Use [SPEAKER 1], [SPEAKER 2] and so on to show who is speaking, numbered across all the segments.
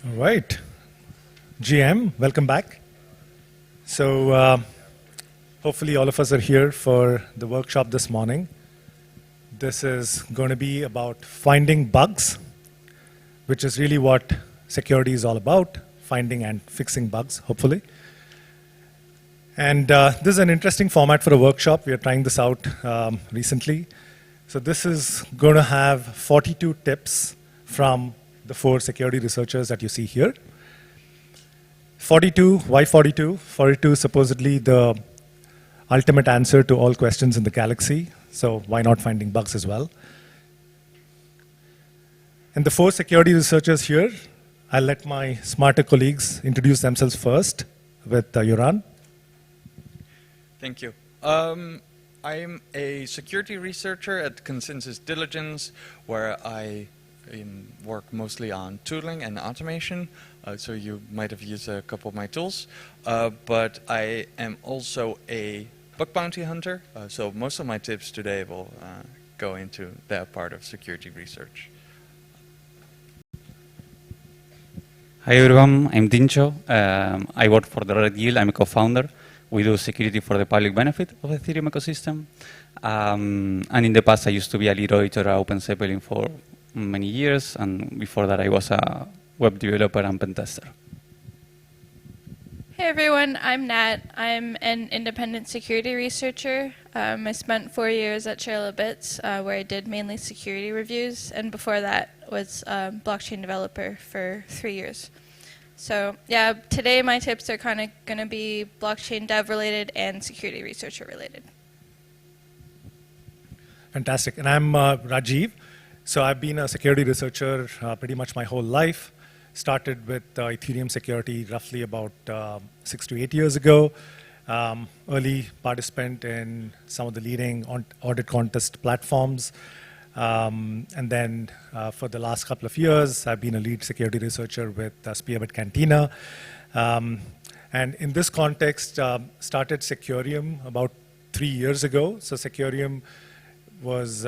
[SPEAKER 1] All right. GM, welcome back. So hopefully all of us are here for the workshop this morning. This is going to be about finding bugs, which is really what security is all about, finding and fixing bugs, hopefully. And this is an interesting format for a workshop. We are trying this out recently. So this is going to have 42 tips from the 4 security researchers that you see here. 42, why 42? 42 is supposedly the ultimate answer to all questions in the galaxy. So why not finding bugs as well? And the 4 security researchers here, I'll let my smarter colleagues introduce themselves first with Joran.
[SPEAKER 2] Thank you. I'm a security researcher at Consensus Diligence, where I work mostly on tooling and automation. So you might have used a couple of my tools. But I am also a bug bounty hunter. So most of my tips today will go into that part of security research.
[SPEAKER 3] Hi everyone, I'm Tincho. I work for the Red Yield. I'm a co-founder. We do security for the public benefit of the Ethereum ecosystem. And in the past, I used to be a lead auditor at OpenZeppelin for many years. And before that, I was a web developer and pen tester.
[SPEAKER 4] Hey everyone, I'm Nat. I'm an independent security researcher. I spent 4 years at Bits, where I did mainly security reviews. And before that, was a blockchain developer for 3 years. So yeah, today my tips are kind of going to be blockchain dev related and security researcher related.
[SPEAKER 1] Fantastic. And I'm Rajiv. So I've been a security researcher pretty much my whole life. Started with Ethereum security roughly about 6 to 8 years ago. Early participant in some of the leading audit contest platforms. And then for the last couple of years, I've been a lead security researcher with Spearhead Cantina. And in this context, started Securium about 3 years ago. So Securium was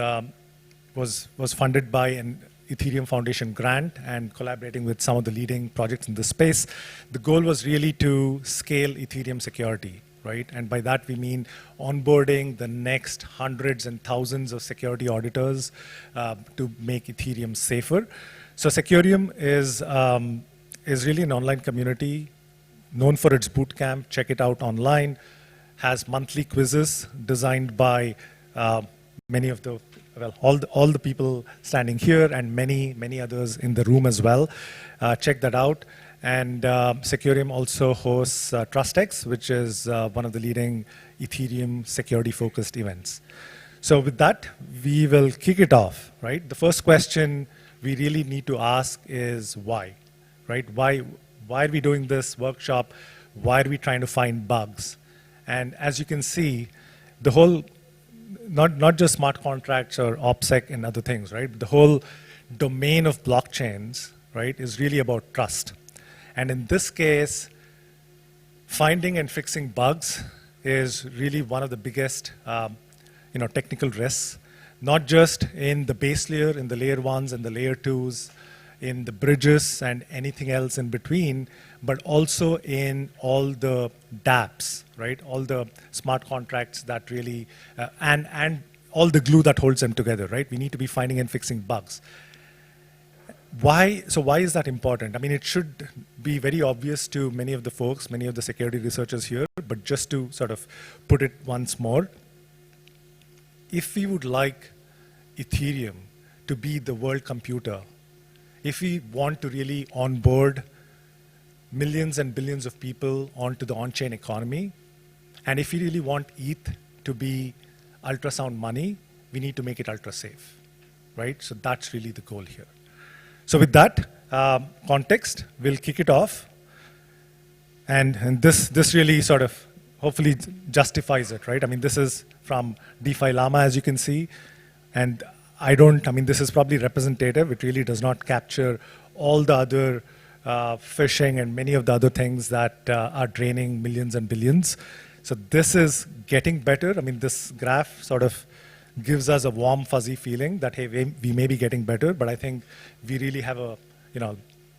[SPEAKER 1] funded by an Ethereum Foundation grant and collaborating with some of the leading projects in this space. The goal was really to scale Ethereum security. Right? And by that we mean onboarding the next hundreds and thousands of security auditors to make Ethereum safer. So Securium is really an online community known for its bootcamp. Check it out online. Has monthly quizzes designed by many of the all the people standing here and many others in the room as well. Check that out. And Securium also hosts TrustX, which is one of the leading Ethereum security-focused events. So with that, we will kick it off, right? The first question we really need to ask is why, right? Why are we doing this workshop? Why are we trying to find bugs? And as you can see, the whole, not just smart contracts or OPSEC and other things, right? The whole domain of blockchains, right, is really about trust. And in this case, finding and fixing bugs is really one of the biggest technical risks, not just in the base layer, in the layer 1s and the layer 2s, in the bridges and anything else in between, but also in all the dApps, right? All the smart contracts that really, and all the glue that holds them together, right? We need to be finding and fixing bugs. Why is that important? I mean, it should be very obvious to many of the folks, many of the security researchers here, but just to sort of put it once more, if we would like Ethereum to be the world computer, if we want to really onboard millions and billions of people onto the on-chain economy, and if we really want ETH to be ultrasound money, we need to make it ultra safe, right? So that's really the goal here. So with that context, we'll kick it off. And this really sort of hopefully justifies it, right? I mean, this is from DeFi Llama, as you can see. And this is probably representative. It really does not capture all the other phishing and many of the other things that are draining millions and billions. So this is getting better. I mean, this graph sort of gives us a warm, fuzzy feeling that, hey, we may be getting better, but I think we really have a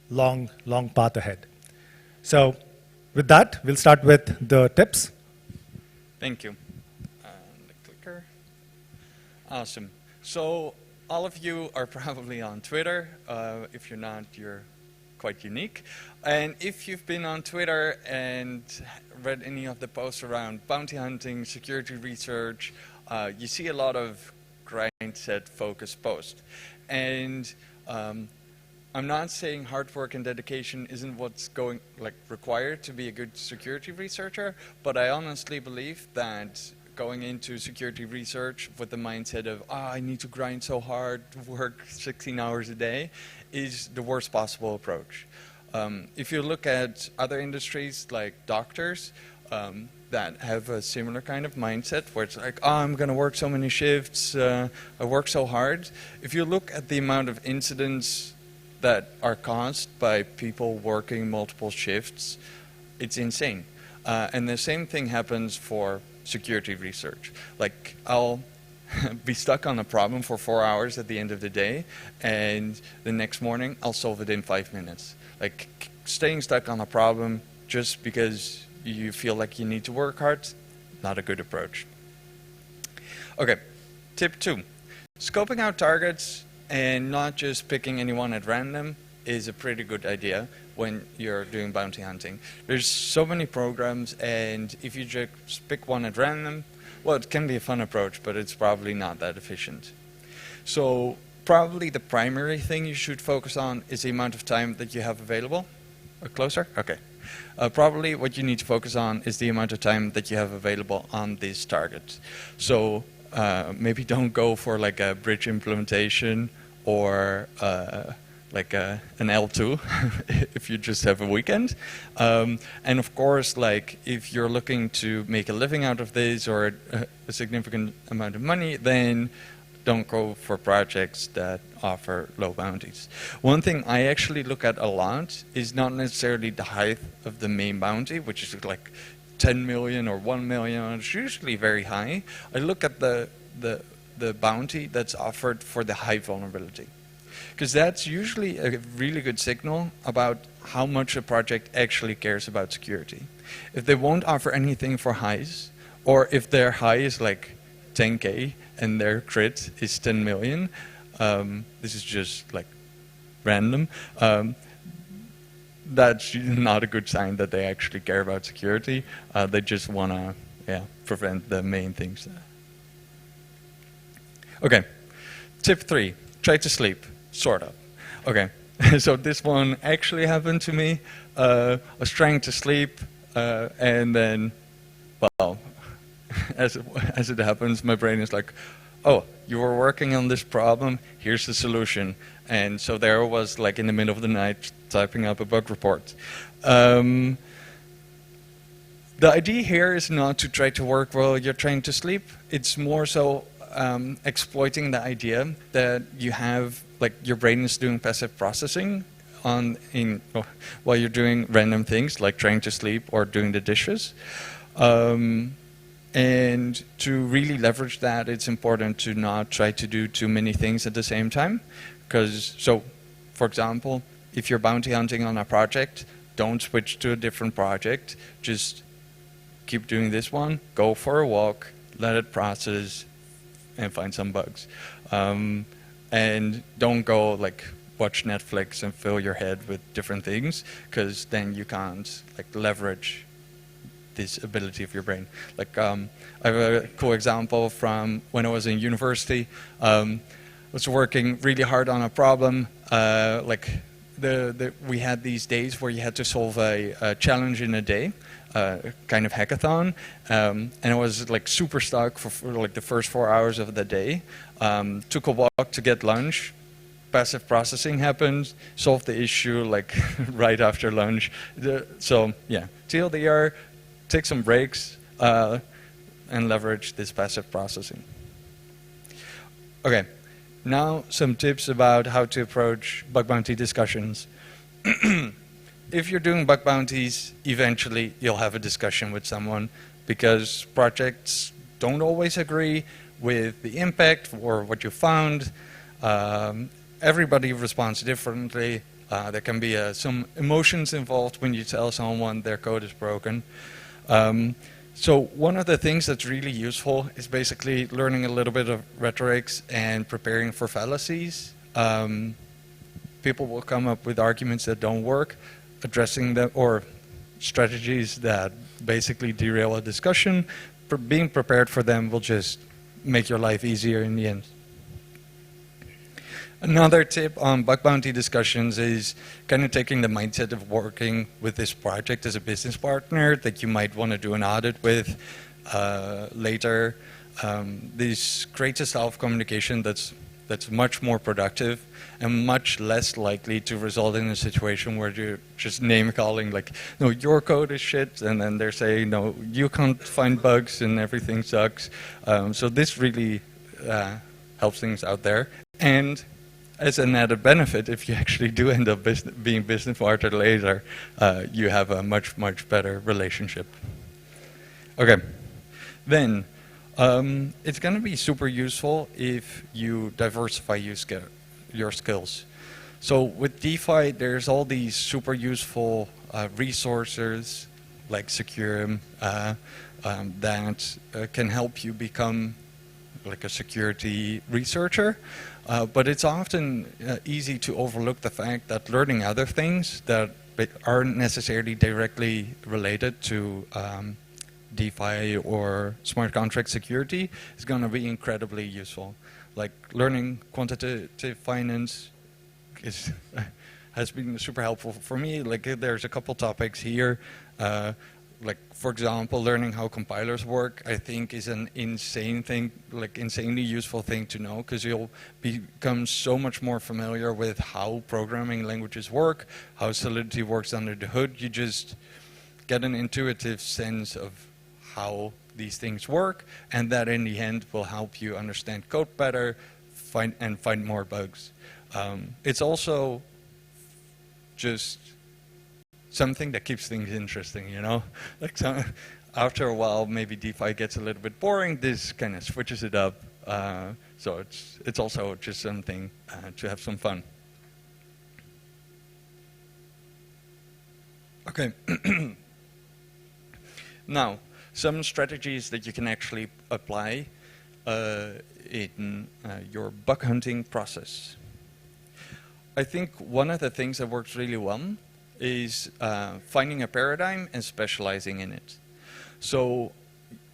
[SPEAKER 1] long, long path ahead. So with that, we'll start with the tips.
[SPEAKER 2] Thank you. And the clicker. Awesome. So all of you are probably on Twitter. If you're not, you're quite unique. And if you've been on Twitter and read any of the posts around bounty hunting, security research, you see a lot of grind set focused posts. And I'm not saying hard work and dedication isn't what's required to be a good security researcher, but I honestly believe that going into security research with the mindset of, I need to grind so hard, work 16 hours a day, is the worst possible approach. If you look at other industries like doctors that have a similar kind of mindset where it's like, I'm going to work so many shifts, I work so hard. If you look at the amount of incidents that are caused by people working multiple shifts, it's insane. And the same thing happens for security research. Like, I'll be stuck on a problem for 4 hours at the end of the day, and the next morning I'll solve it in 5 minutes. Like, staying stuck on a problem just because you feel like you need to work hard, not a good approach. Okay, tip 2. Scoping out targets and not just picking anyone at random is a pretty good idea when you're doing bounty hunting. There's so many programs, and if you just pick one at random, well, it can be a fun approach, but it's probably not that efficient. So probably the primary thing you should focus on is the amount of time that you have available. Closer? Okay. Probably what you need to focus on is the amount of time that you have available on these targets. So maybe don't go for like a bridge implementation or like an L2 if you just have a weekend. And of course, like if you're looking to make a living out of this or a significant amount of money, then don't go for projects that offer low bounties. One thing I actually look at a lot is not necessarily the height of the main bounty, which is like 10 million or 1 million. It's usually very high. I look at the bounty that's offered for the high vulnerability, because that's usually a really good signal about how much a project actually cares about security. If they won't offer anything for highs, or if their high is like 10K and their crit is 10 million, this is just like random, that's not a good sign that they actually care about security. They just want to prevent the main things. Okay, tip 3, try to sleep, sort of. Okay, so this one actually happened to me. I was trying to sleep, and then, well, as it happens, my brain is like, oh, you were working on this problem, here's the solution. And so there I was, like in the middle of the night, typing up a bug report. The idea here is not to try to work while you're trying to sleep. It's more so exploiting the idea that you have, like your brain is doing passive processing while you're doing random things, like trying to sleep or doing the dishes. And to really leverage that, it's important to not try to do too many things at the same time. So, for example, if you're bounty hunting on a project, don't switch to a different project. Just keep doing this one, go for a walk, let it process, and find some bugs. And don't go like watch Netflix and fill your head with different things, because then you can't like leverage this ability of your brain. Like I have a cool example from when I was in university. I was working really hard on a problem. Like we had these days where you had to solve a challenge in a day, kind of hackathon, and I was like super stuck for like the first 4 hours of the day. Took a walk to get lunch. Passive processing happened. Solved the issue like right after lunch. So yeah, TLDR. Take some breaks and leverage this passive processing. Okay, now some tips about how to approach bug bounty discussions. If you're doing bug bounties, eventually you'll have a discussion with someone, because projects don't always agree with the impact or what you found. Everybody responds differently. There can be some emotions involved when you tell someone their code is broken. So one of the things that's really useful is basically learning a little bit of rhetorics and preparing for fallacies. People will come up with arguments that don't work, addressing them, or strategies that basically derail a discussion. Being prepared for them will just make your life easier in the end. Another tip on bug bounty discussions is kind of taking the mindset of working with this project as a business partner that you might want to do an audit with later. This creates a style of communication that's much more productive and much less likely to result in a situation where you're just name calling, like, no, your code is shit, and then they're saying, no, you can't find bugs and everything sucks. So this really helps things out there. And as an added benefit, if you actually do end up being business partner later, you have a much, much better relationship. Okay, then it's going to be super useful if you diversify your skills. So with DeFi, there's all these super useful resources like Securum that can help you become like a security researcher. But it's often easy to overlook the fact that learning other things that aren't necessarily directly related to DeFi or smart contract security is going to be incredibly useful. Like learning quantitative finance has been super helpful for me. Like there's a couple topics here. Like, for example, learning how compilers work, I think is an insane thing, like insanely useful thing to know, because you'll become so much more familiar with how programming languages work, how Solidity works under the hood. You just get an intuitive sense of how these things work, and that in the end will help you understand code better, find more bugs. It's also just something that keeps things interesting, you know? Like after a while, maybe DeFi gets a little bit boring. This kind of switches it up. So it's also just something to have some fun. Okay. Now, some strategies that you can actually apply in your bug hunting process. I think one of the things that works really well is finding a paradigm and specializing in it. So,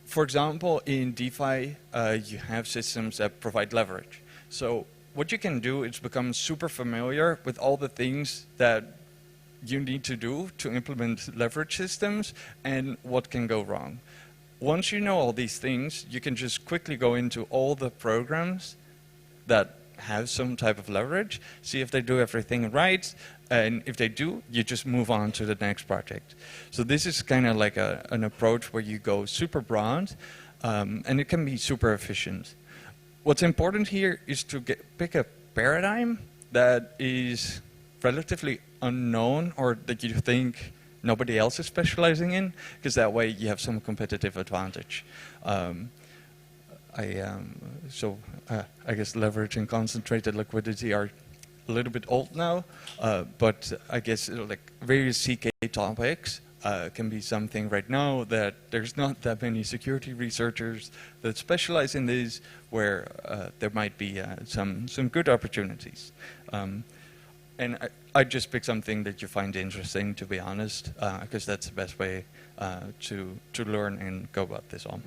[SPEAKER 2] for example, in DeFi, you have systems that provide leverage. So what you can do is become super familiar with all the things that you need to do to implement leverage systems and what can go wrong. Once you know all these things, you can just quickly go into all the programs that have some type of leverage, see if they do everything right, and if they do, you just move on to the next project. So this is kind of like an approach where you go super broad, and it can be super efficient. What's important here is to pick a paradigm that is relatively unknown or that you think nobody else is specializing in, because that way you have some competitive advantage. I guess leverage and concentrated liquidity are a little bit old now, but I guess like various CK topics can be something right now that there's not that many security researchers that specialize in these, where there might be some good opportunities. And I just pick something that you find interesting, to be honest, because that's the best way to learn and go about this all.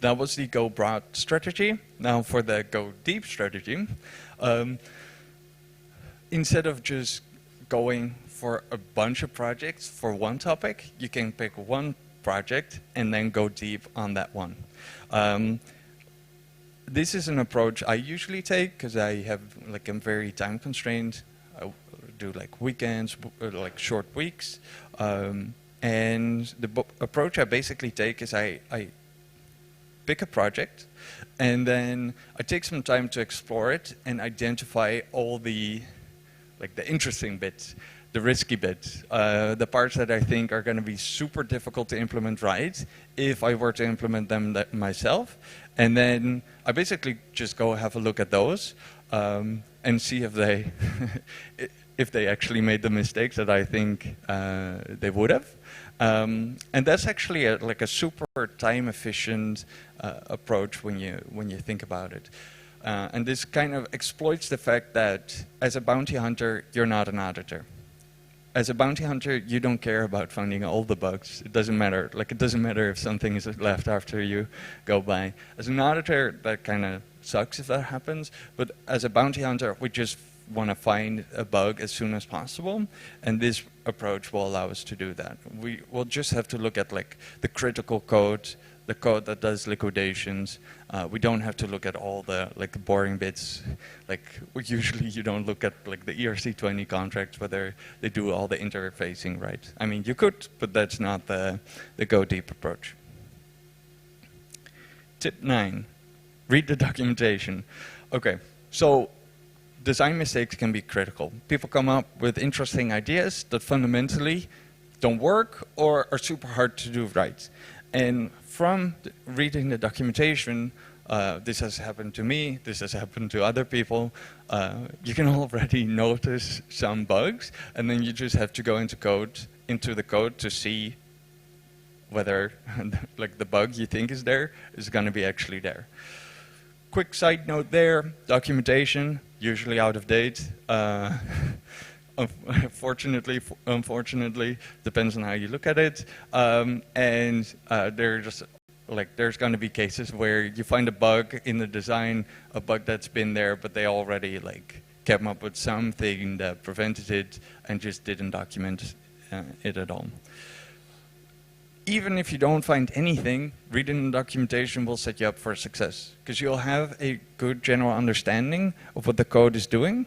[SPEAKER 2] That was the go broad strategy. Now for the go deep strategy. Instead of just going for a bunch of projects for one topic, you can pick one project and then go deep on that one. This is an approach I usually take because I'm very time constrained. I do like weekends, like short weeks. And the approach I basically take is I pick a project, and then I take some time to explore it and identify all the interesting bits, the risky bits, the parts that I think are going to be super difficult to implement right if I were to implement them myself. And then I basically just go have a look at those, and see if they if they actually made the mistakes that I think they would have. And that's actually like a super time-efficient approach when you think about it. And this kind of exploits the fact that as a bounty hunter, you're not an auditor. As a bounty hunter, you don't care about finding all the bugs. It doesn't matter. Like, it doesn't matter if something is left after you go by. As an auditor, that kind of sucks if that happens. But as a bounty hunter, we just want to find a bug as soon as possible. And this approach will allow us to do that. We will just have to look at like the critical code, the code that does liquidations. We don't have to look at all the like boring bits. Like usually you don't look at like the ERC20 contracts, whether they do all the interfacing right. I mean, you could, but that's not the go deep approach. Tip 9, read the documentation. Okay, so design mistakes can be critical. People come up with interesting ideas that fundamentally don't work or are super hard to do right. And from reading the documentation, this has happened to me, this has happened to other people, you can already notice some bugs, and then you just have to go into the code to see whether like the bug you think is there is going to be actually there. Quick side note there, documentation, usually out of date. Fortunately, unfortunately, depends on how you look at it. There's going to be cases where you find a bug in the design, a bug that's been there, but they already like came up with something that prevented it and just didn't document it at all. Even if you don't find anything, reading the documentation will set you up for success, because you'll have a good general understanding of what the code is doing,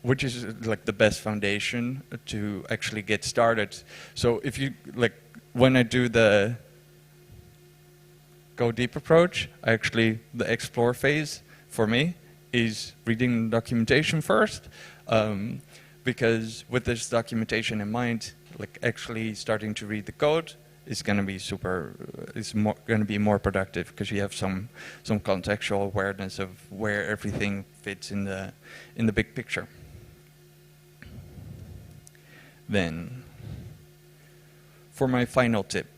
[SPEAKER 2] which is like the best foundation to actually get started. So if you, like, when I do the go deep approach, the explore phase for me is reading the documentation first, because with this documentation in mind, like actually starting to read the code is going to be going to be more productive, because you have some contextual awareness of where everything fits in the big picture. Then, for my final tip,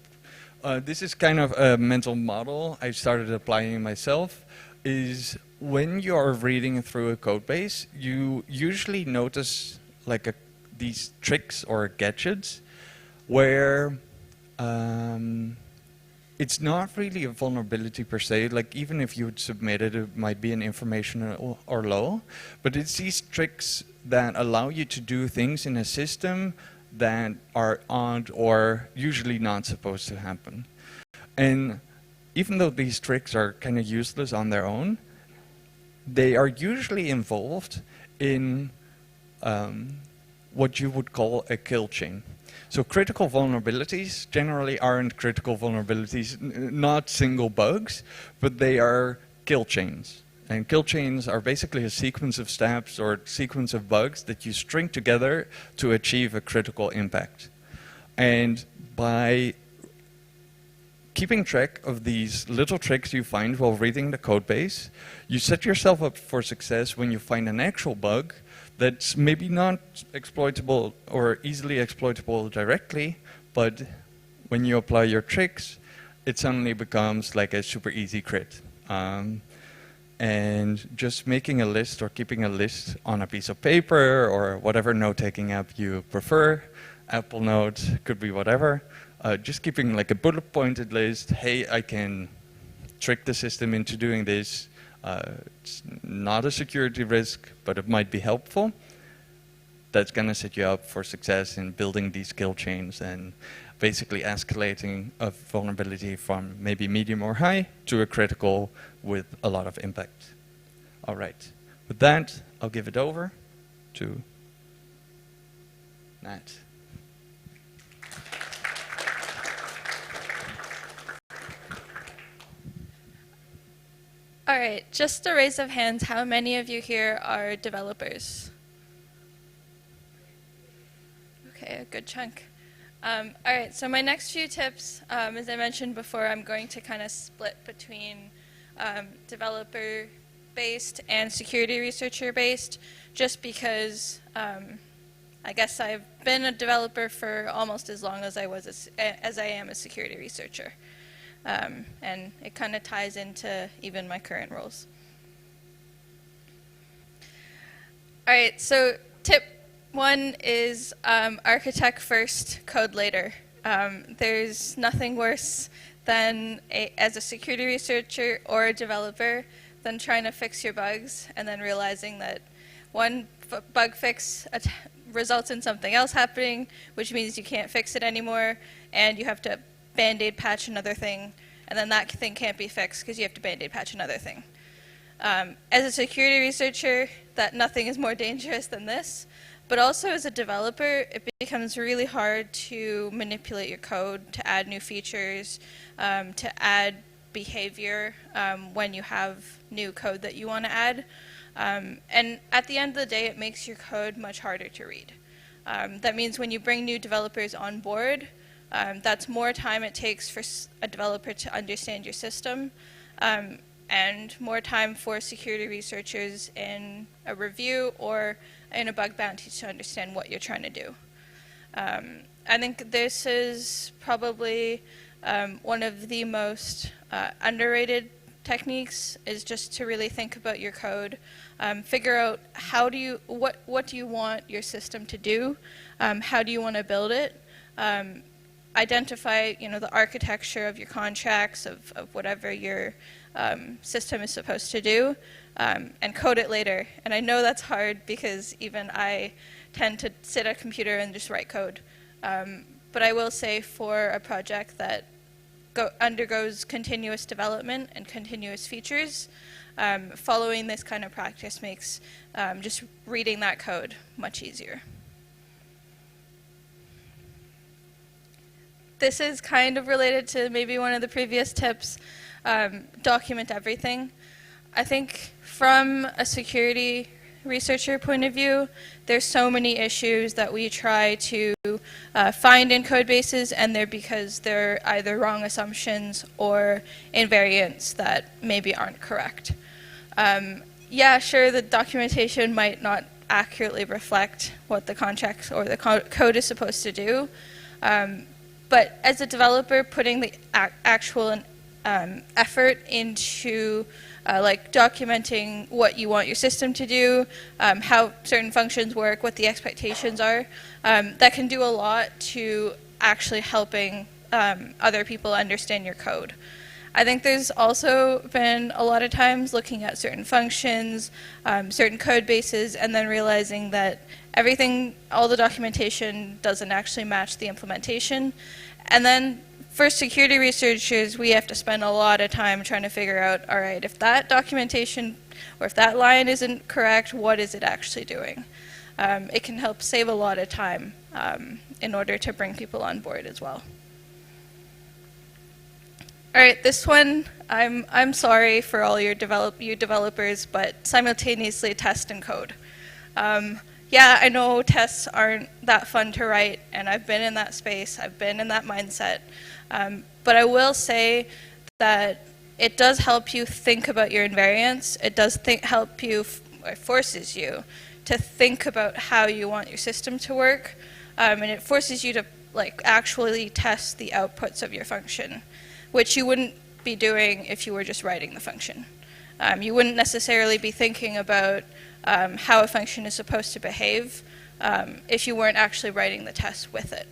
[SPEAKER 2] this is kind of a mental model I started applying myself, is when you are reading through a code base, you usually notice like these tricks or gadgets where it's not really a vulnerability per se. Like, even if you would submit it, it might be an information or low, but it's these tricks that allow you to do things in a system that are odd or usually not supposed to happen. And even though these tricks are kind of useless on their own, they are usually involved in what you would call a kill chain. So critical vulnerabilities generally aren't critical vulnerabilities, not single bugs, but they are kill chains. And kill chains are basically a sequence of steps or sequence of bugs that you string together to achieve a critical impact. And by keeping track of these little tricks you find while reading the code base, you set yourself up for success when you find an actual bug that's maybe not exploitable or easily exploitable directly, but when you apply your tricks, it suddenly becomes like a super easy crit. And just making a list or keeping a list on a piece of paper or whatever note-taking app you prefer, Apple Notes, could be whatever, just keeping like a bullet-pointed list, hey, I can trick the system into doing this. It's not a security risk, but it might be helpful. That's going to set you up for success in building these kill chains and basically escalating a vulnerability from maybe medium or high to a critical with a lot of impact. All right. With that, I'll give it over to Nat.
[SPEAKER 4] All right, just a raise of hands, how many of you here are developers? Okay, a good chunk. All right, so my next few tips, as I mentioned before, I'm going to kind of split between developer based and security researcher based, just because I guess I've been a developer for almost as long as I am a security researcher, and it kind of ties into even my current roles. All right, so tip 1 is architect first, code later. There's nothing worse than as a security researcher or a developer than trying to fix your bugs and then realizing that one bug fix results in something else happening, which means you can't fix it anymore, and you have to band-aid patch another thing, and then that thing can't be fixed because you have to band-aid patch another thing. As a security researcher, that nothing is more dangerous than this, but also as a developer, it becomes really hard to manipulate your code, to add new features, to add behavior when you have new code that you want to add. And at the end of the day, it makes your code much harder to read. That means when you bring new developers on board, that's more time it takes for a developer to understand your system, and more time for security researchers in a review or in a bug bounty to understand what you're trying to do. I think this is probably one of the most underrated techniques, is just to really think about your code, figure out what do you want your system to do, how do you want to build it, identify the architecture of your contracts, of whatever your system is supposed to do, and code it later. And I know that's hard because even I tend to sit at a computer and just write code. But I will say, for a project that undergoes continuous development and continuous features, following this kind of practice makes just reading that code much easier. This is kind of related to maybe one of the previous tips, document everything. I think from a security researcher point of view, there's so many issues that we try to find in code bases, and they're because they're either wrong assumptions or invariants that maybe aren't correct. Yeah, sure, the documentation might not accurately reflect what the contract or the code is supposed to do, but as a developer, putting the actual effort into like documenting what you want your system to do, how certain functions work, what the expectations are, that can do a lot to actually helping other people understand your code. I think there's also been a lot of times looking at certain functions, certain code bases, and then realizing that all the documentation doesn't actually match the implementation. And then for security researchers, we have to spend a lot of time trying to figure out, all right, if that documentation or if that line isn't correct, what is it actually doing? It can help save a lot of time in order to bring people on board as well. All right, this one, I'm sorry for all you developers, but simultaneously test and code. Yeah, I know tests aren't that fun to write, and I've been in that space, I've been in that mindset. But I will say that it does help you think about your invariants. It does help you, it forces you to think about how you want your system to work, and it forces you to actually test the outputs of your function, which you wouldn't be doing if you were just writing the function. You wouldn't necessarily be thinking about how a function is supposed to behave if you weren't actually writing the test with it.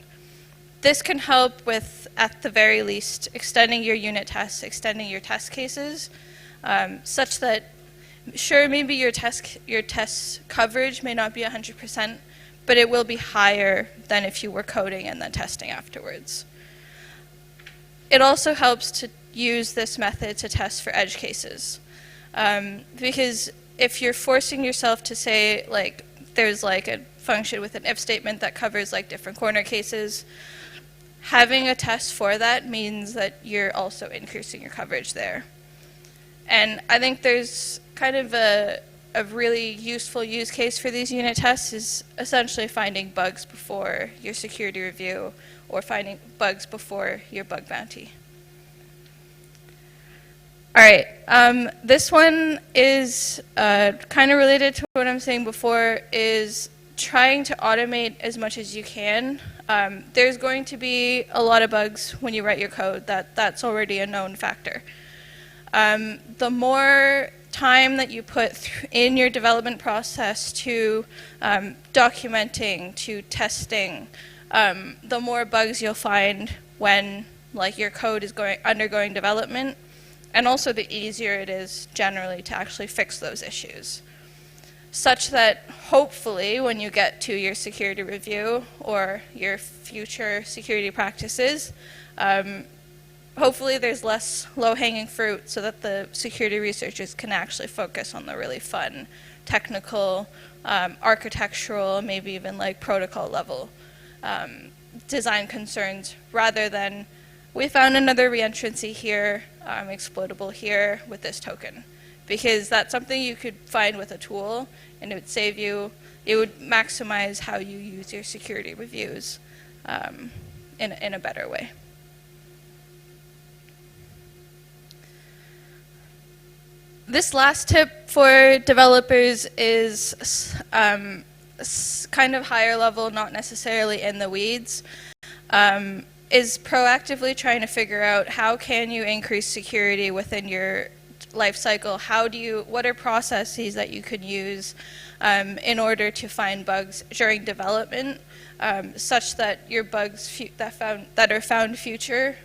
[SPEAKER 4] This can help with, at the very least, extending your unit tests, extending your test cases, such that, sure, maybe your test coverage may not be 100%, but it will be higher than if you were coding and then testing afterwards. It also helps to use this method to test for edge cases, because if you're forcing yourself to say, there's a function with an if statement that covers different corner cases, having a test for that means that you're also increasing your coverage there. And I think there's kind of a really useful use case for these unit tests is essentially finding bugs before your security review or finding bugs before your bug bounty. All right, this one is kind of related to what I'm saying before, is trying to automate as much as you can. There's going to be a lot of bugs when you write your code. That's already a known factor. The more time that you put in your development process to documenting, to testing, the more bugs you'll find when your code is undergoing development, and also the easier it is generally to actually fix those issues. Such that hopefully when you get to your security review or your future security practices, hopefully there's less low-hanging fruit so that the security researchers can actually focus on the really fun, technical, architectural, maybe even protocol level design concerns, rather than we found another reentrancy here, exploitable here with this token. Because that's something you could find with a tool, and it would save you, it would maximize how you use your security reviews in a better way. This last tip for developers is kind of higher level, not necessarily in the weeds, is proactively trying to figure out how can you increase security within your life cycle. What are processes that you could use in order to find bugs during development, such that your bugs that are found future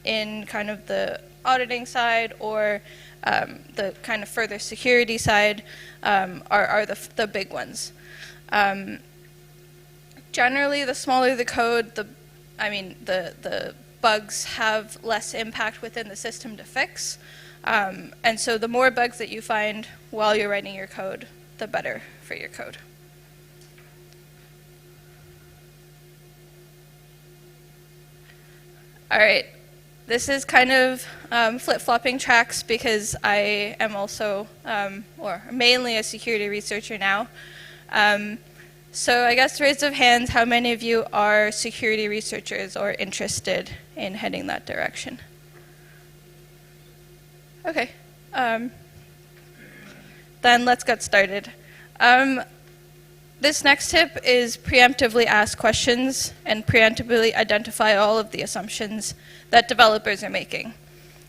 [SPEAKER 4] in kind of the auditing side or the kind of further security side are the big ones. Generally, the smaller the code, the bugs have less impact within the system to fix. And so the more bugs that you find while you're writing your code, the better for your code. All right, this is kind of flip-flopping tracks because I am also, or mainly a security researcher now. So I guess raise of hands, how many of you are security researchers or interested in heading that direction? Okay, then let's get started. This next tip is preemptively ask questions and preemptively identify all of the assumptions that developers are making.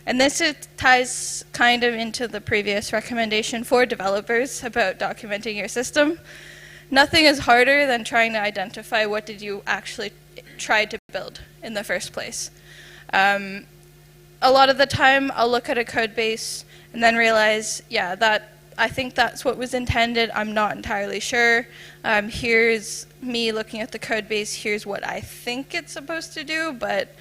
[SPEAKER 4] And this ties kind of into the previous recommendation for developers about documenting your system. Nothing is harder than trying to identify what did you actually try to build in the first place. A lot of the time, I'll look at a code base and then realize, yeah, I think that's what was intended. I'm not entirely sure. Here's me looking at the code base. Here's what I think it's supposed to do, but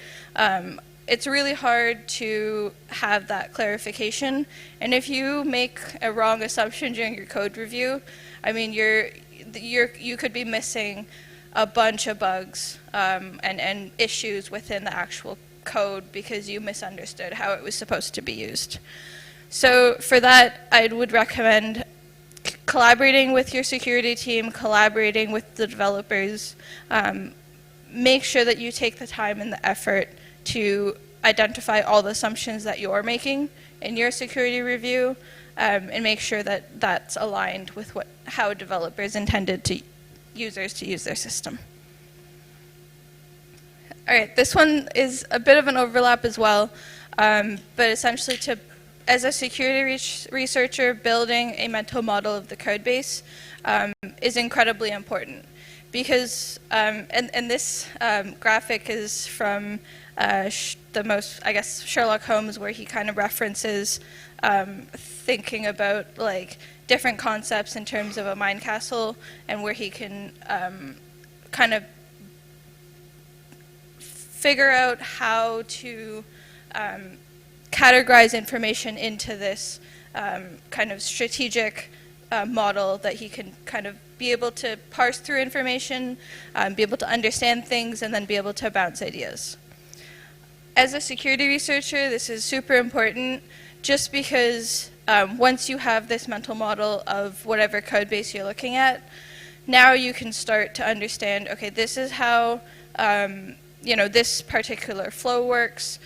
[SPEAKER 4] it's really hard to have that clarification. And if you make a wrong assumption during your code review, I mean, you could be missing a bunch of bugs and issues within the actual code because you misunderstood how it was supposed to be used. So for that, I would recommend collaborating with your security team, collaborating with the developers. Make sure that you take the time and the effort to identify all the assumptions that you're making in your security review, and make sure that that's aligned with how developers intended users to use their system. All right, this one is a bit of an overlap as well, but essentially as a security researcher, building a mental model of the code base is incredibly important because, and this graphic is from the most, I guess, Sherlock Holmes, where he kind of references thinking about different concepts in terms of a mind castle, and where he can kind of figure out how to categorize information into this kind of strategic model that he can kind of be able to parse through information, be able to understand things, and then be able to bounce ideas. As a security researcher, this is super important just because once you have this mental model of whatever code base you're looking at, now you can start to understand, okay, this is how this particular flow works.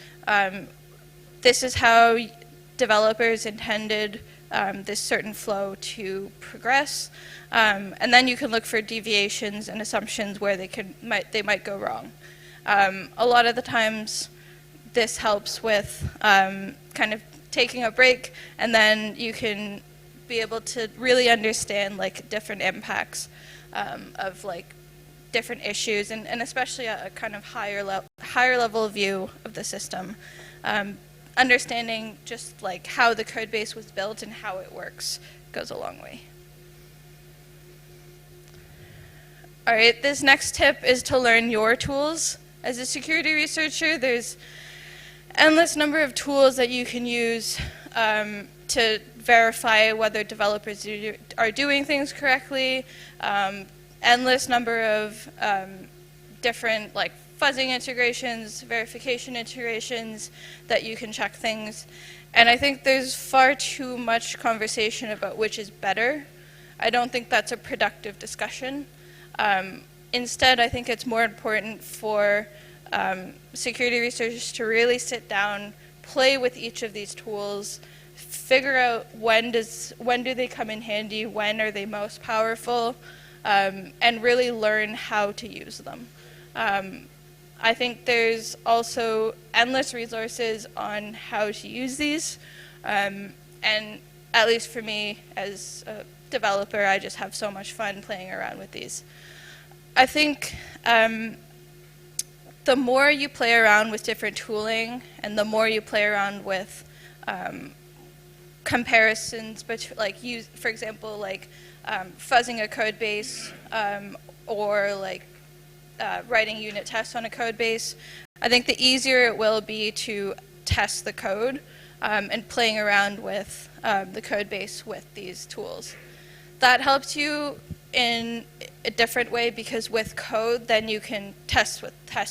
[SPEAKER 4] This is how developers intended this certain flow to progress, and then you can look for deviations and assumptions where they might go wrong. A lot of the times, this helps with kind of taking a break, and then you can be able to really understand like different impacts of like different issues, and especially a kind of higher level view of the system. Understanding just like how the code base was built and how it works goes a long way. All right, this next tip is to learn your tools. As a security researcher, there's endless number of tools that you can use to verify whether developers are doing things correctly. Endless number of different like fuzzing integrations, verification integrations that you can check things. And I think there's far too much conversation about which is better. I don't think that's a productive discussion. Instead, I think it's more important for security researchers to really sit down, play with each of these tools, figure out when do they come in handy, when are they most powerful, and really learn how to use them. I think there's also endless resources on how to use these, and at least for me as a developer, I just have so much fun playing around with these. I think the more you play around with different tooling, and the more you play around with comparisons, like for example, like fuzzing a code base, or like writing unit tests on a code base, I think the easier it will be to test the code and playing around with the code base with these tools. That helps you in a different way, because with code, then you can test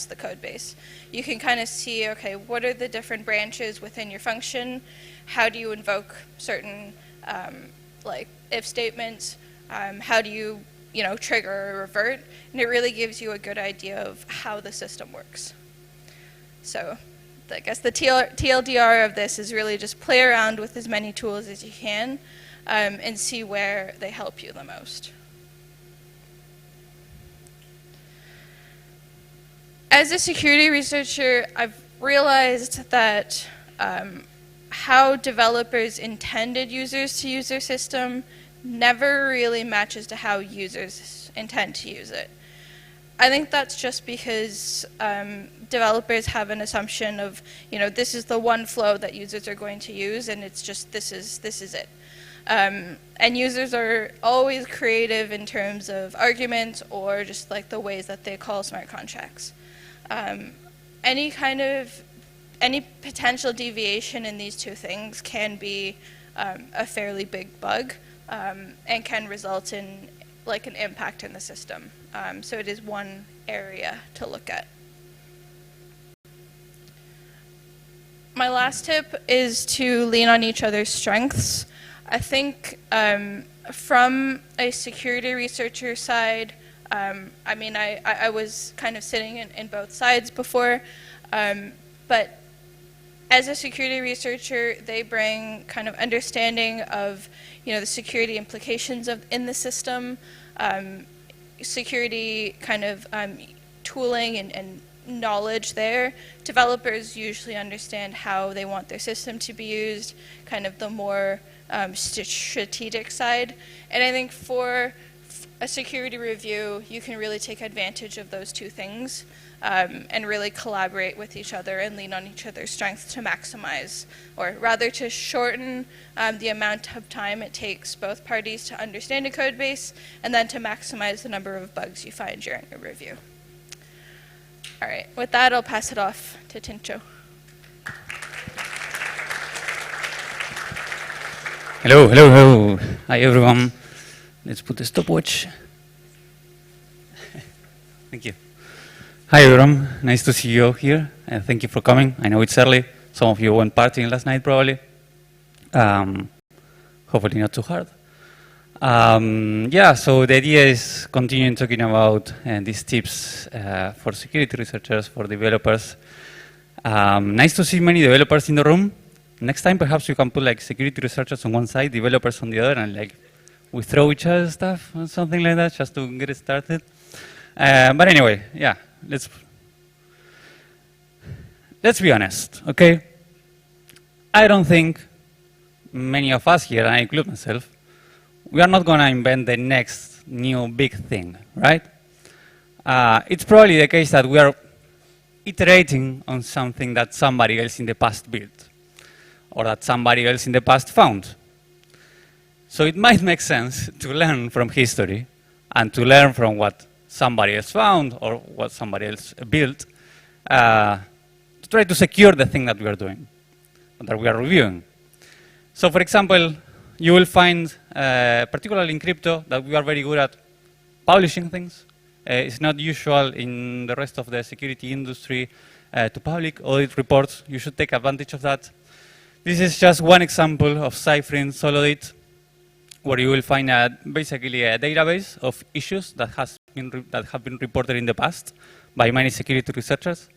[SPEAKER 4] the code base. You can kind of see, okay, what are the different branches within your function? How do you invoke certain like if statements? How do you trigger or revert? And it really gives you a good idea of how the system works. So I guess the TLDR of this is really just play around with as many tools as you can and see where they help you the most. As a security researcher, I've realized that how developers intended users to use their system never really matches to how users intend to use it. I think that's just because developers have an assumption of, this is the one flow that users are going to use, and it's just this is it. And users are always creative in terms of arguments or just like the ways that they call smart contracts. Any potential deviation in these two things can be a fairly big bug and can result in like an impact in the system. So it is one area to look at. My last tip is to lean on each other's strengths. I think from a security researcher side, I was kind of sitting in both sides before, but as a security researcher, they bring kind of understanding of the security implications in the system, security kind of tooling and knowledge there. Developers usually understand how they want their system to be used, kind of the more strategic side. And I think for a security review, you can really take advantage of those two things and really collaborate with each other and lean on each other's strengths to maximize, or rather to shorten the amount of time it takes both parties to understand a code base, and then to maximize the number of bugs you find during a review. All right, with that, I'll pass it off to Tincho.
[SPEAKER 3] Hello. Hi, everyone. Let's put the stopwatch. Thank you. Hi, everyone. Nice to see you all here, and thank you for coming. I know it's early. Some of you went partying last night, probably. Hopefully not too hard. So the idea is continuing talking about these tips for security researchers, for developers. Nice to see many developers in the room. Next time, perhaps you can put like security researchers on one side, developers on the other, and like we throw each other stuff or something like that just to get it started. But anyway, yeah, let's be honest, okay? I don't think many of us here, and I include myself, we are not going to invent the next new big thing, right? It's probably the case that we are iterating on something that somebody else in the past built, or that somebody else in the past found. So it might make sense to learn from history and to learn from what somebody else found or what somebody else built to try to secure the thing that we are doing, that we are reviewing. So for example, you will find, particularly in crypto, that we are very good at publishing things. It's not usual in the rest of the security industry to public audit reports. You should take advantage of that. This is just one example of ciphering Solidit, where you will find basically a database of issues that have been reported in the past by many security researchers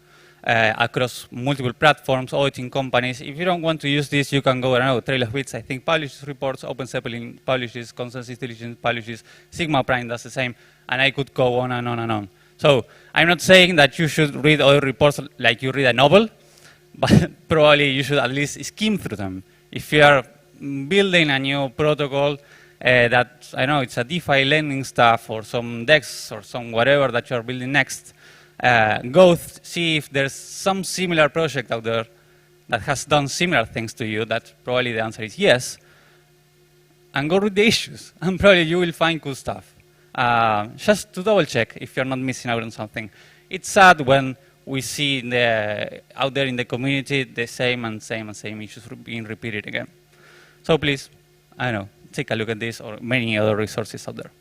[SPEAKER 3] across multiple platforms, auditing companies. If you don't want to use this, you can go, I don't know, Trail of Bits, I think, publishes reports, Open Zeppelin publishes, Consensus Diligence publishes, Sigma Prime does the same, and I could go on and on and on. So I'm not saying that you should read all reports like you read a novel, but probably you should at least skim through them. If you are building a new protocol that, I know, it's a DeFi lending stuff or some DEX or some whatever that you're building next, go see if there's some similar project out there that has done similar things to you. That probably the answer is yes. And go read the issues, and probably you will find cool stuff. Just to double check if you're not missing out on something. It's sad when we see out there in the community the same issues being repeated again. So please, I don't know, take a look at this or many other resources out there.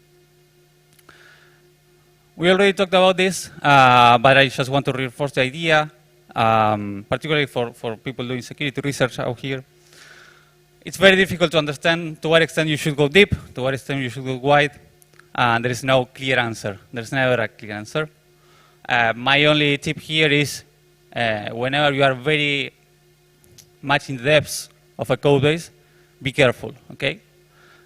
[SPEAKER 3] We already talked about this, but I just want to reinforce the idea, particularly for people doing security research out here. It's very difficult to understand to what extent you should go deep, to what extent you should go wide, and there is no clear answer. There's never a clear answer. My only tip here is whenever you are very much in the depths of a code base, be careful, okay?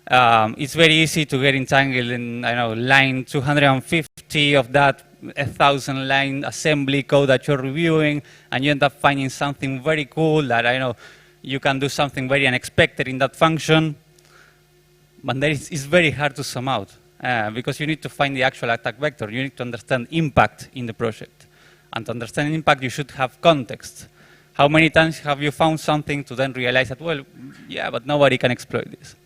[SPEAKER 3] It's very easy to get entangled in, I know, line 250 of that 1,000-line assembly code that you're reviewing, and you end up finding something very cool that, I know, you can do something very unexpected in that function, but then it's very hard to sum out because you need to find the actual attack vector. You need to understand impact in the project. And to understand impact, you should have context. How many times have you found something to then realize that, well, yeah, but nobody can exploit this?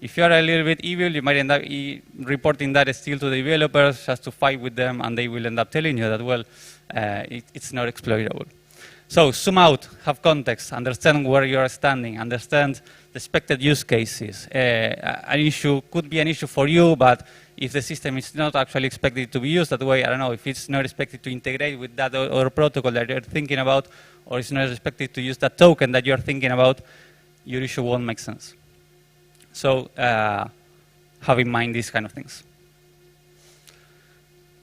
[SPEAKER 3] If you're a little bit evil, you might end up reporting that still to the developers just to fight with them, and they will end up telling you that, well, it's not exploitable. So zoom out, have context, understand where you are standing, understand the expected use cases. An issue could be an issue for you, but if the system is not actually expected to be used that way, I don't know, if it's not expected to integrate with that other protocol that you're thinking about, or it's not expected to use that token that you're thinking about, your issue won't make sense. So have in mind these kind of things.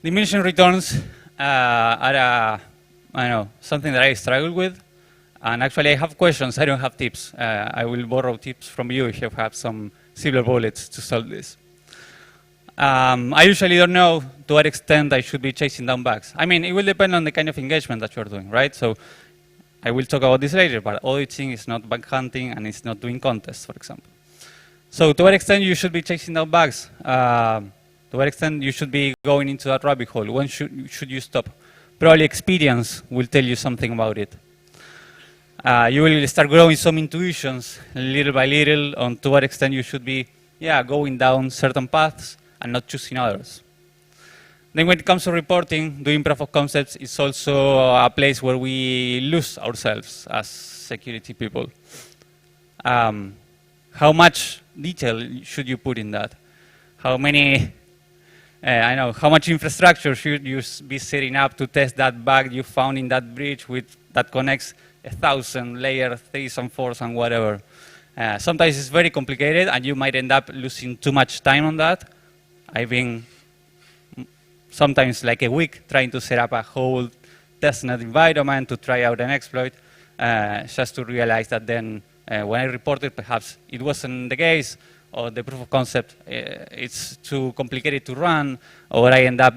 [SPEAKER 3] Diminishing returns are I know, something that I struggle with. And actually, I have questions. I don't have tips. I will borrow tips from you if you have some silver bullets to solve this. I usually don't know to what extent I should be chasing down bugs. I mean, it will depend on the kind of engagement that you're doing, right? So I will talk about this later, but auditing is not bug hunting, and it's not doing contests, for example. So to what extent you should be chasing down bugs? To what extent you should be going into that rabbit hole? When should you stop? Probably experience will tell you something about it. You will start growing some intuitions little by little on to what extent you should be going down certain paths and not choosing others. Then when it comes to reporting, doing proof of concepts is also a place where we lose ourselves as security people. How much detail should you put in that? How many how much infrastructure should you be setting up to test that bug you found in that breach that connects 1,000 layers, 3s and 4s and whatever. Sometimes it's very complicated, and you might end up losing too much time on that. I've been sometimes like a week trying to set up a whole testnet environment to try out an exploit, just to realize that then when I reported, perhaps it wasn't the case, or the proof of concept it's too complicated to run, or I end up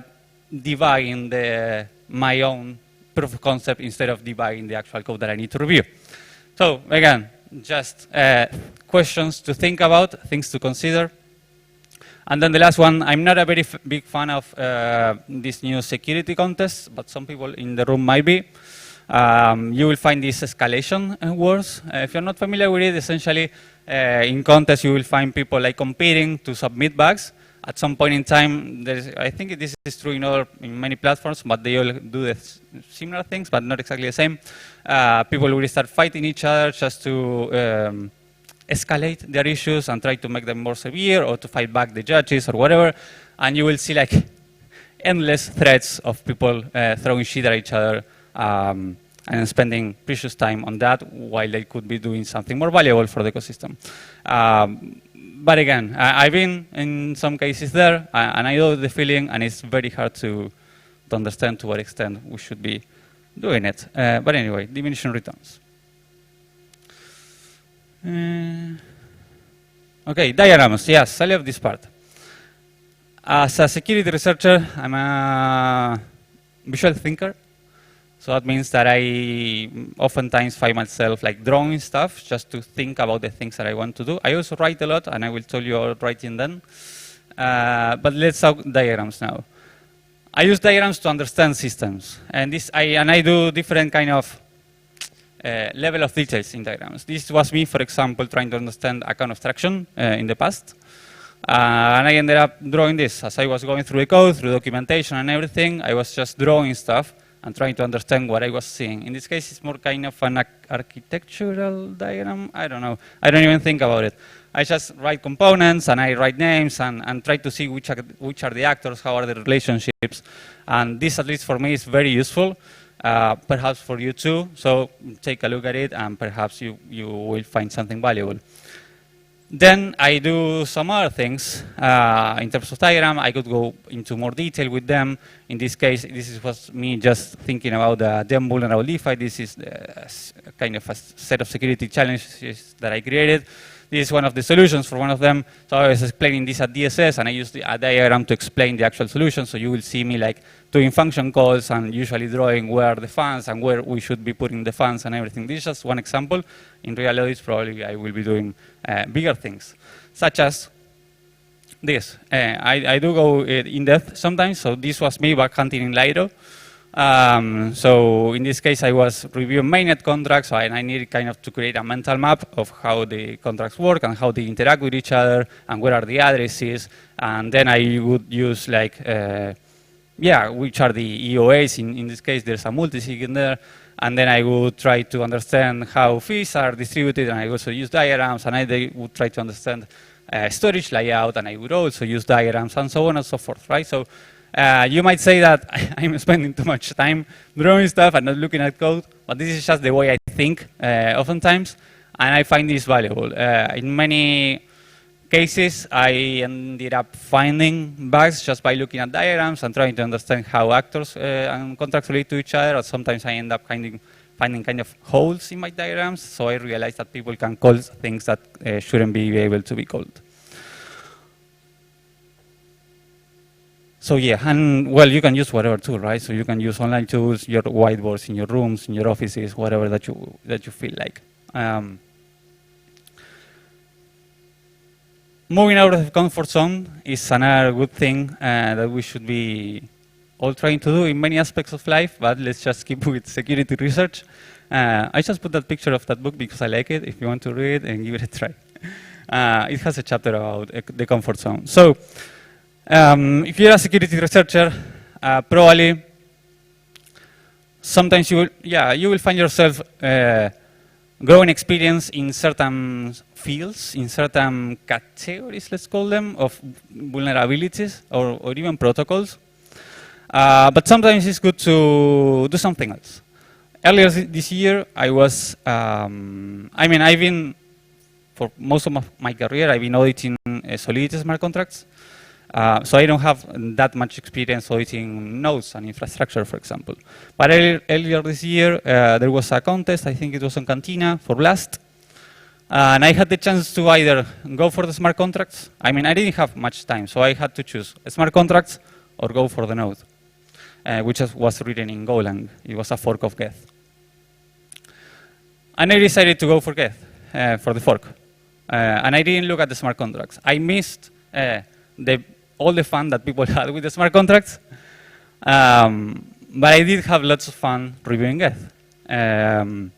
[SPEAKER 3] debugging my own proof of concept instead of debugging the actual code that I need to review. So again, just questions to think about, things to consider. And then the last one, I'm not a very big fan of this new security contest, but some people in the room might be. You will find these escalation words. If you're not familiar with it, essentially in contests you will find people like competing to submit bugs. At some point in time, I think this is true in many platforms, but they all do similar things, but not exactly the same. People will start fighting each other just to escalate their issues and try to make them more severe, or to fight back the judges or whatever. And you will see like endless threads of people throwing shit at each other and spending precious time on that while they could be doing something more valuable for the ecosystem. But again, I've been in some cases there, and I know the feeling, and it's very hard to understand to what extent we should be doing it. But anyway, diminishing returns. Okay, diagrams. Yes, I love this part. As a security researcher, I'm a visual thinker. So that means that I oftentimes find myself like drawing stuff just to think about the things that I want to do. I also write a lot, and I will tell you about writing then. But let's talk diagrams now. I use diagrams to understand systems, and I do different kind of level of details in diagrams. This was me, for example, trying to understand account abstraction in the past. And I ended up drawing this. As I was going through the code, through documentation and everything, I was just drawing stuff and trying to understand what I was seeing. In this case, it's more kind of an architectural diagram. I don't know. I don't even think about it. I just write components, and I write names, and try to see which are the actors, how are the relationships. And this, at least for me, is very useful. Perhaps for you too. So take a look at it, and perhaps you will find something valuable. Then I do some other things. In terms of diagram, I could go into more detail with them. In this case, was me just thinking about the DEM vulnerable DeFi. This is kind of a set of security challenges that I created. This is one of the solutions for one of them. So I was explaining this at DSS, and I used a diagram to explain the actual solution. So you will see me like doing function calls and usually drawing where are the funds and where we should be putting the funds and everything. This is just one example. In real audits, probably I will be doing bigger things, such as this. I do go in depth sometimes. So this was me back hunting in Lido. So in this case, I was reviewing mainnet contracts, and I needed kind of to create a mental map of how the contracts work and how they interact with each other and where are the addresses. And then I would use like, which are the EOAs. In this case, there's a multisig in there. And then I would try to understand how fees are distributed, and I also use diagrams, and I would try to understand storage layout, and I would also use diagrams, and so on and so forth, right? So you might say that I'm spending too much time drawing stuff and not looking at code, but this is just the way I think oftentimes, and I find this valuable. In many cases, I ended up finding bugs just by looking at diagrams and trying to understand how actors and contracts relate to each other, or sometimes I end up finding kind of holes in my diagrams, so I realized that people can call things that shouldn't be able to be called. So yeah, and well, you can use whatever tool, right? So you can use online tools, your whiteboards in your rooms, in your offices, whatever that you feel like. Moving out of the comfort zone is another good thing that we should be all trying to do in many aspects of life, but let's just keep with security research. I just put that picture of that book because I like it. If you want to read it and give it a try. It has a chapter about the comfort zone. So if you're a security researcher, probably sometimes you will find yourself growing experience in certain fields, in certain categories, let's call them, of vulnerabilities or even protocols. But sometimes it's good to do something else. Earlier this year, I was, I've been, for most of my career, I've been auditing Solidity smart contracts. So I don't have that much experience auditing nodes and infrastructure, for example. But earlier this year, there was a contest, I think it was on Cantina, for Blast. And I had the chance to either go for the smart contracts. I mean, I didn't have much time, so I had to choose smart contracts or go for the node, which was written in Golang. It was a fork of Geth. And I decided to go for Geth, for the fork. And I didn't look at the smart contracts. I missed all the fun that people had with the smart contracts. But I did have lots of fun reviewing Geth. And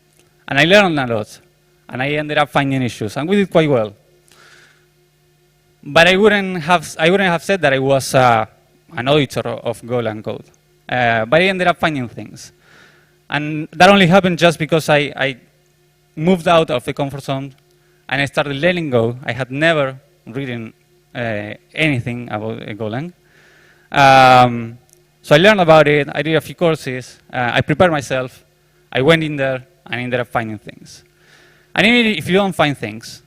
[SPEAKER 3] I learned a lot. And I ended up finding issues, and we did quite well. But I wouldn't have said that I was an auditor of Golang code. But I ended up finding things. And that only happened just because I moved out of the comfort zone and I started letting go. I had never written anything about Golang. So I learned about it, I did a few courses, I prepared myself, I went in there and ended up finding things. And even if you don't find things,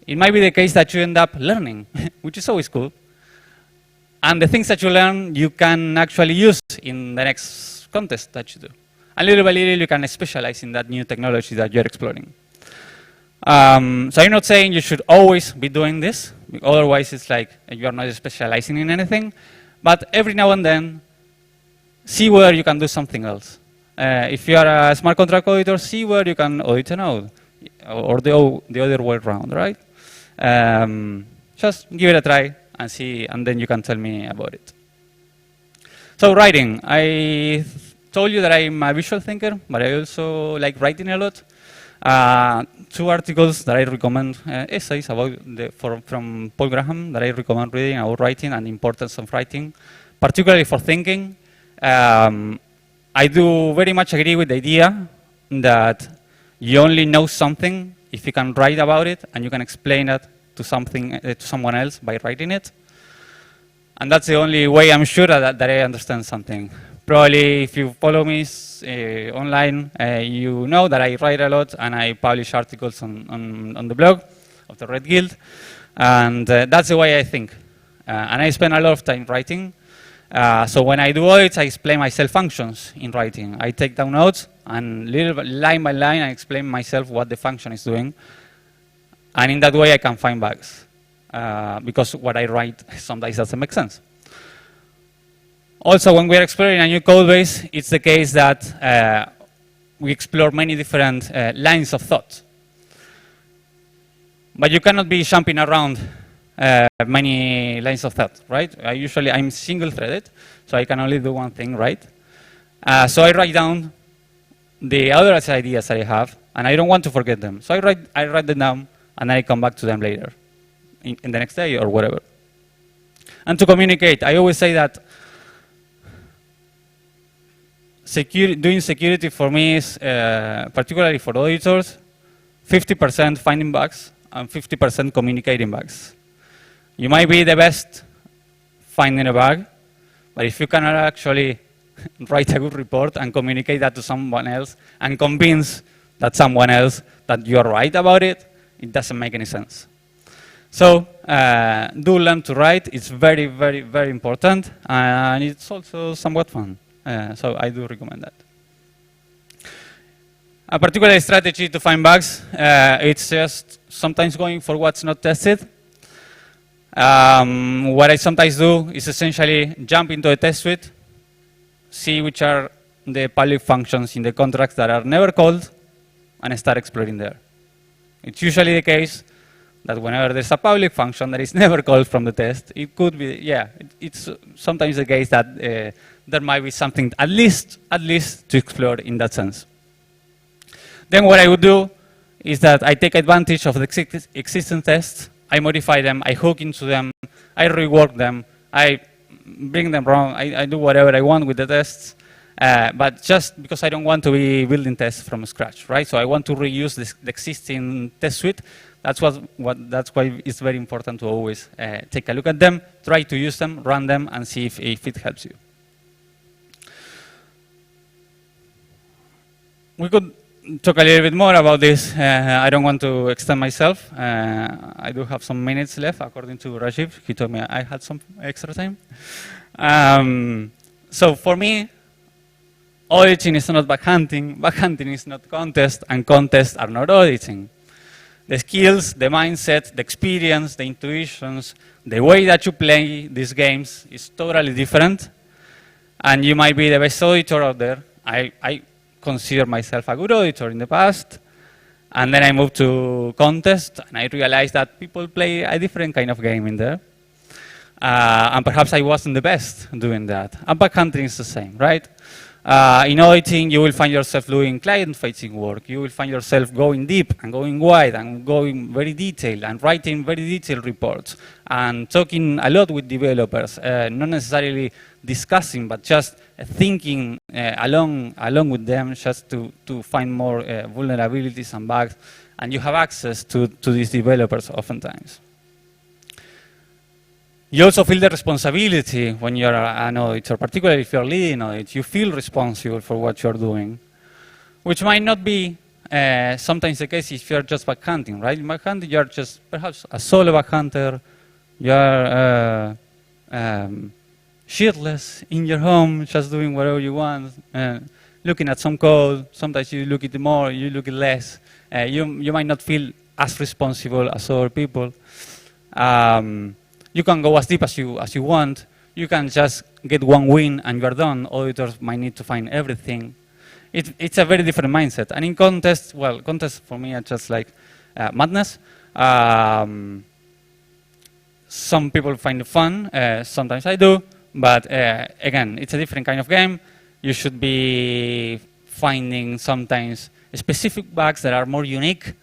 [SPEAKER 3] it might be the case that you end up learning, which is always cool. And the things that you learn, you can actually use in the next contest that you do. And little by little, you can specialize in that new technology that you're exploring. So I'm not saying you should always be doing this. Otherwise, it's like you're not specializing in anything. But every now and then, see where you can do something else. If you are a smart contract auditor, see where you can audit a node. Or the other way around, right? Just give it a try and see, and then you can tell me about it. So writing, I told you that I'm a visual thinker, but I also like writing a lot. 2 articles that I recommend, essays from Paul Graham that I recommend reading about writing and the importance of writing, particularly for thinking. I do very much agree with the idea that you only know something if you can write about it and you can explain it to someone else by writing it. And that's the only way I'm sure that I understand something. Probably if you follow me online, you know that I write a lot and I publish articles on the blog of the Red Guild. And that's the way I think. And I spend a lot of time writing. So when I do audits, I explain myself functions in writing. I take down notes and line by line, I explain myself what the function is doing. And in that way, I can find bugs. Because what I write sometimes doesn't make sense. Also, when we're exploring a new code base, it's the case that we explore many different lines of thought. But you cannot be jumping around many lines of thought, right? I'm single-threaded, so I can only do one thing, right? So I write down the other ideas that I have, and I don't want to forget them. So I write them down, and I come back to them later, in the next day or whatever. And to communicate, I always say that doing security for me is, particularly for auditors, 50% finding bugs and 50% communicating bugs. You might be the best finding a bug, but if you cannot actually write a good report and communicate that to someone else and convince that someone else that you're right about it, it doesn't make any sense. So do learn to write. It's very, very, very important, and it's also somewhat fun. So I do recommend that. A particular strategy to find bugs, it's just sometimes going for what's not tested. What I sometimes do is essentially jump into a test suite, see which are the public functions in the contracts that are never called, and start exploring there. It's usually the case that whenever there's a public function that is never called from the test, it could be, yeah, it's sometimes the case that there might be something at least to explore in that sense. Then what I would do is that I take advantage of the existing tests, I modify them, I hook into them, I rework them, I bring them wrong, I do whatever I want with the tests, but just because I don't want to be building tests from scratch, right? So I want to reuse the existing test suite. That's why it's very important to always take a look at them, try to use them, run them, and see if it helps you. We could talk a little bit more about this. I don't want to extend myself. I do have some minutes left, according to Rajiv. He told me I had some extra time. So for me, auditing is not backhunting is not contest, and contests are not auditing. The skills, the mindset, the experience, the intuitions, the way that you play these games is totally different. And you might be the best auditor out there. I consider myself a good auditor in the past. And then I moved to contest, and I realized that people play a different kind of game in there. And perhaps I wasn't the best doing that. And backhunting is the same, right? In auditing, you will find yourself doing client-facing work. You will find yourself going deep and going wide and going very detailed and writing very detailed reports and talking a lot with developers, not necessarily discussing, but just thinking along with them just to find more vulnerabilities and bugs. And you have access to these developers oftentimes. You also feel the responsibility when you're an auditor, particularly if you're leading audit. You feel responsible for what you're doing, which might not be sometimes the case if you're just backhunting, right? In backhunting, you're just perhaps a solo backhunter. You're shirtless in your home, just doing whatever you want, looking at some code. Sometimes you look at it more, you look at less. You might not feel as responsible as other people. You can go as deep as you want. You can just get one win and you're done. Auditors might need to find everything. It's a very different mindset. And in contests, well, contests for me are just like madness. Some people find it fun. Sometimes I do. But again, it's a different kind of game. You should be finding sometimes specific bugs that are more unique.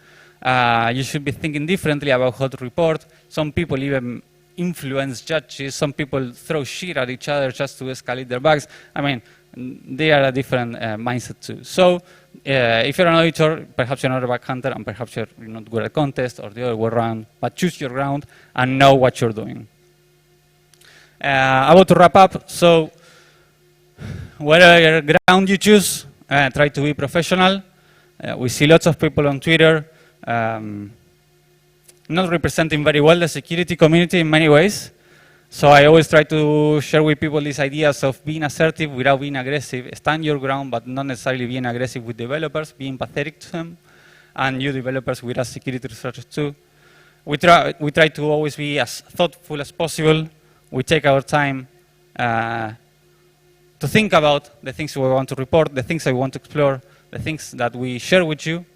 [SPEAKER 3] You should be thinking differently about how to report. Some people even influence judges. Some people throw shit at each other just to escalate their bugs. I mean, they are a different mindset too. So if you're an auditor, perhaps you're not a bug hunter, and perhaps you're not good at contest or the other way around, but choose your ground and know what you're doing. About to wrap up. So whatever ground you choose, try to be professional. We see lots of people on Twitter not representing very well the security community in many ways. So I always try to share with people these ideas of being assertive without being aggressive. Stand your ground, but not necessarily being aggressive with developers, being empathetic to them, and you developers with us security researchers too. We try to always be as thoughtful as possible. We take our time to think about the things we want to report, the things that we want to explore, the things that we share with you.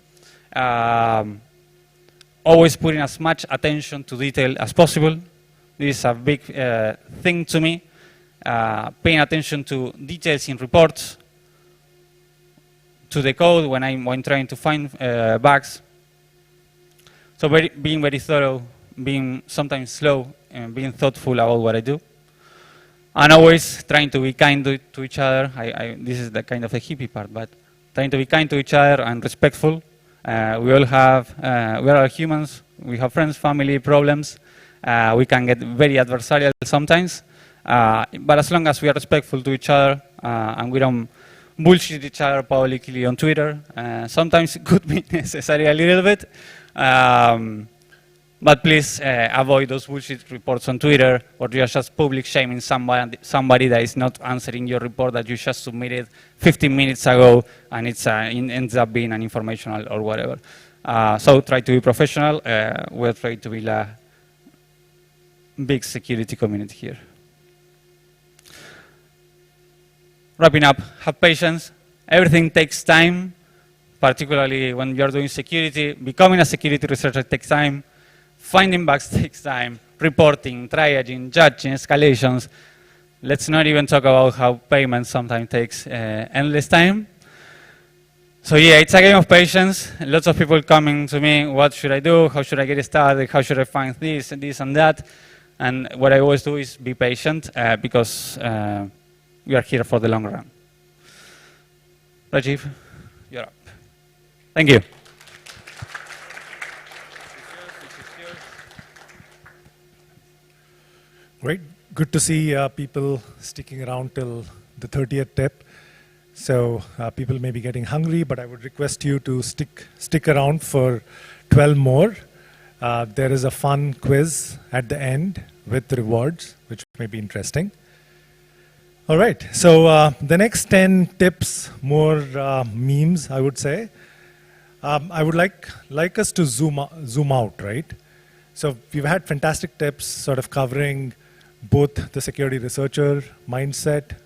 [SPEAKER 3] Always putting as much attention to detail as possible. This is a big thing to me. Paying attention to details in reports, to the code when trying to find bugs. So being very thorough, being sometimes slow, and being thoughtful about what I do. And always trying to be kind to each other. This is the kind of the hippie part, but trying to be kind to each other and respectful. We all have, we are all humans. We have friends, family, problems. We can get very adversarial sometimes. But as long as we are respectful to each other and we don't bullshit each other publicly on Twitter, sometimes it could be necessary a little bit. But please avoid those bullshit reports on Twitter, or you're just public shaming somebody that is not answering your report that you just submitted 15 minutes ago, and it ends up being an informational or whatever. So try to be professional. We're trying to build a big security community here. Wrapping up, have patience. Everything takes time, particularly when you're doing security. Becoming a security researcher takes time. Finding bugs takes time. Reporting, triaging, judging, escalations. Let's not even talk about how payment sometimes takes endless time. So yeah, it's a game of patience. Lots of people coming to me, what should I do? How should I get started? How should I find this and this and that? And what I always do is be patient because we are here for the long run. Rajiv, you're up. Thank you.
[SPEAKER 1] Great. Good to see people sticking around till the 30th tip. So people may be getting hungry, but I would request you to stick around for 12 more. There is a fun quiz at the end with rewards, which may be interesting. All right, so the next 10 tips, more memes, I would say. I would like us to zoom out, right? So we've had fantastic tips sort of covering both the security researcher mindset,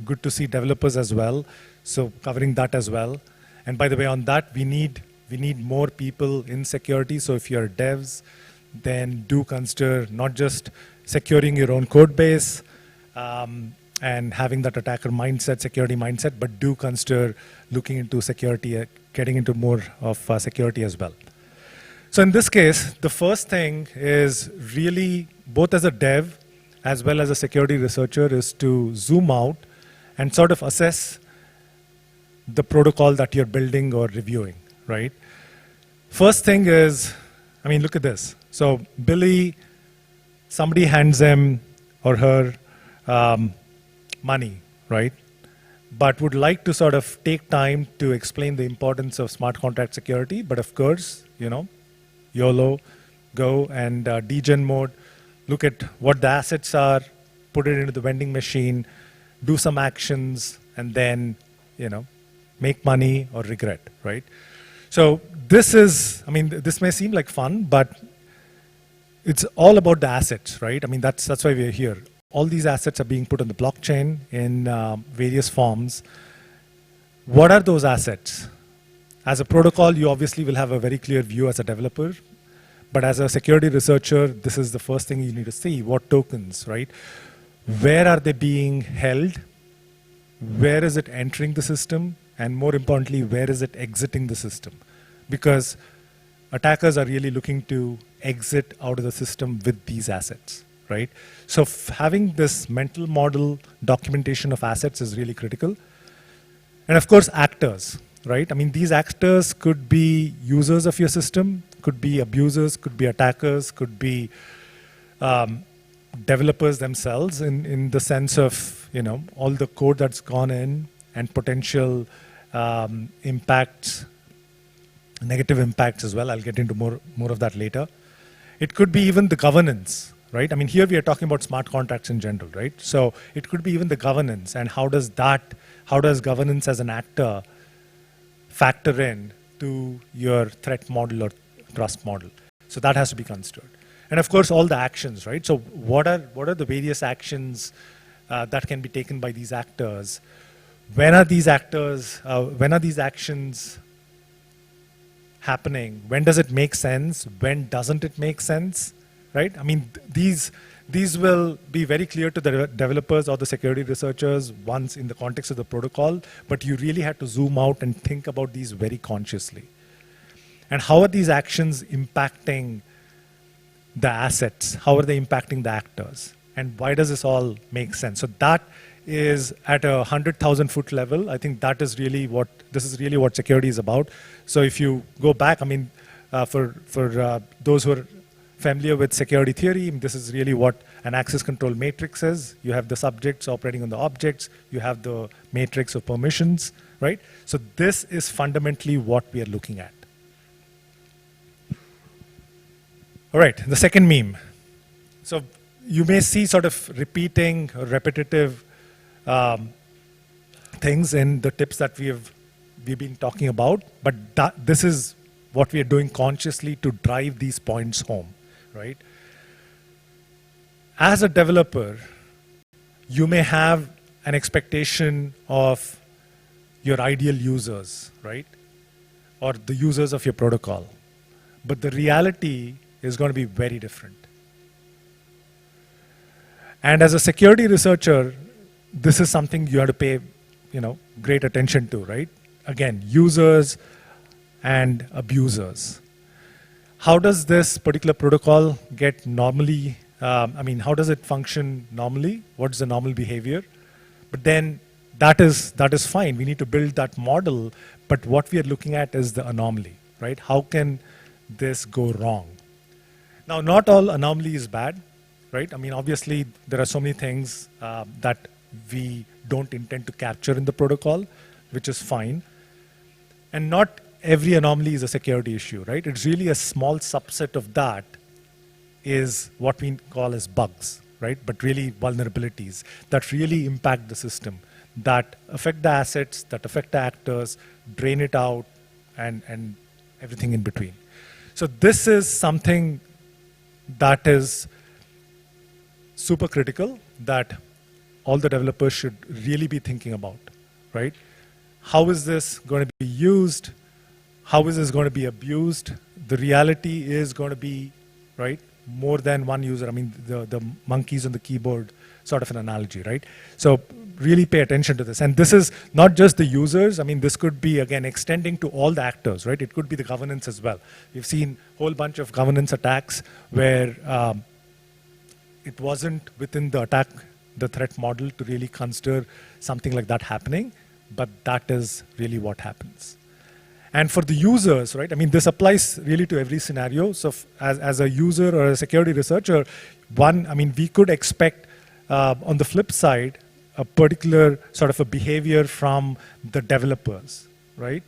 [SPEAKER 1] good to see developers as well, so covering that as well. And by the way, on that, we need more people in security. So if you're devs, then do consider not just securing your own code base and having that attacker mindset, security mindset, but do consider looking into security, getting into more of security as well. So in this case, the first thing is really, both as a dev as well as a security researcher, is to zoom out and sort of assess the protocol that you're building or reviewing, right? First thing is, I mean, look at this. So Billy, somebody hands him or her money, right? But would like to sort of take time to explain the importance of smart contract security. But of course, you know, YOLO, go and degen mode, look at what the assets are, put it into the vending machine, do some actions, and then, you know, make money or regret, right? So this is, I mean, this may seem like fun, but it's all about the assets, right? I mean, that's why we're here. All these assets are being put on the blockchain in various forms. What are those assets? As a protocol, you obviously will have a very clear view as a developer. But as a security researcher, this is the first thing you need to see. What tokens, right? Where are they being held? Where is it entering the system? And more importantly, where is it exiting the system? Because attackers are really looking to exit out of the system with these assets, right? So having this mental model documentation of assets is really critical. And of course, actors, right? I mean, these actors could be users of your system, could be abusers, could be attackers, could be developers themselves in the sense of, you know, all the code that's gone in and potential impacts, negative impacts as well. I'll get into more of that later. It could be even the governance, right? I mean, here we are talking about smart contracts in general, right? So it could be even the governance, and how does governance as an actor factor in to your threat model or trust model? So that has to be considered. And of course, all the actions, right? So what are the various actions that can be taken by these actors? When are these actions happening? When does it make sense? When doesn't it make sense, right? I mean, these will be very clear to the developers or the security researchers once in the context of the protocol, but you really have to zoom out and think about these very consciously. And how are these actions impacting the assets? How are they impacting the actors? And why does this all make sense? So that is at a 100,000-foot level. I think that is really this is really what security is about. So if you go back, I mean, for those who are familiar with security theory, this is really what an access control matrix is. You have the subjects operating on the objects. You have the matrix of permissions, right? So this is fundamentally what we are looking at. All right, the second meme. So you may see sort of repeating or repetitive things in the tips that we've been talking about, but this is what we are doing consciously to drive these points home, right? As a developer, you may have an expectation of your ideal users, right? Or the users of your protocol. But the reality is going to be very different. And as a security researcher, this is something you have to pay, you know, great attention to, right? Again, users and abusers. How does this particular protocol get normally, how does it function normally? What's the normal behavior? But then that is fine. We need to build that model, but what we are looking at is the anomaly, right? How can this go wrong? Now, not all anomaly is bad, right? I mean, obviously, there are so many things that we don't intend to capture in the protocol, which is fine. And not every anomaly is a security issue, right? It's really a small subset of that is what we call as bugs, right? But really vulnerabilities that really impact the system, that affect the assets, that affect the actors, drain it out, and everything in between. So this is something that is super critical that all the developers should really be thinking about, right? How is this going to be used? How is this going to be abused? The reality is going to be, right, more than one user. I mean, the monkeys on the keyboard sort of an analogy, right? So really pay attention to this. And this is not just the users. I mean, this could be, again, extending to all the actors, right? It could be the governance as well. We've seen a whole bunch of governance attacks where it wasn't within the threat model to really consider something like that happening, but that is really what happens. And for the users, right, I mean, this applies really to every scenario. So as a user or a security researcher, I mean, we could expect on the flip side, a particular sort of a behavior from the developers, right?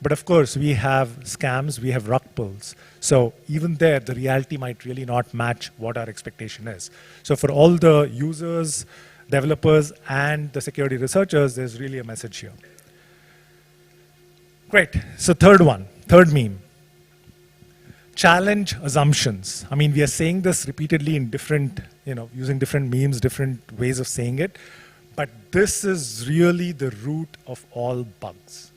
[SPEAKER 1] But of course, we have scams, we have rug pulls. So even there, the reality might really not match what our expectation is. So for all the users, developers, and the security researchers, there's really a message here. Great, so third meme. Challenge assumptions. I mean, we are saying this repeatedly in different, using different memes, different ways of saying it, but this is really the root of all bugs,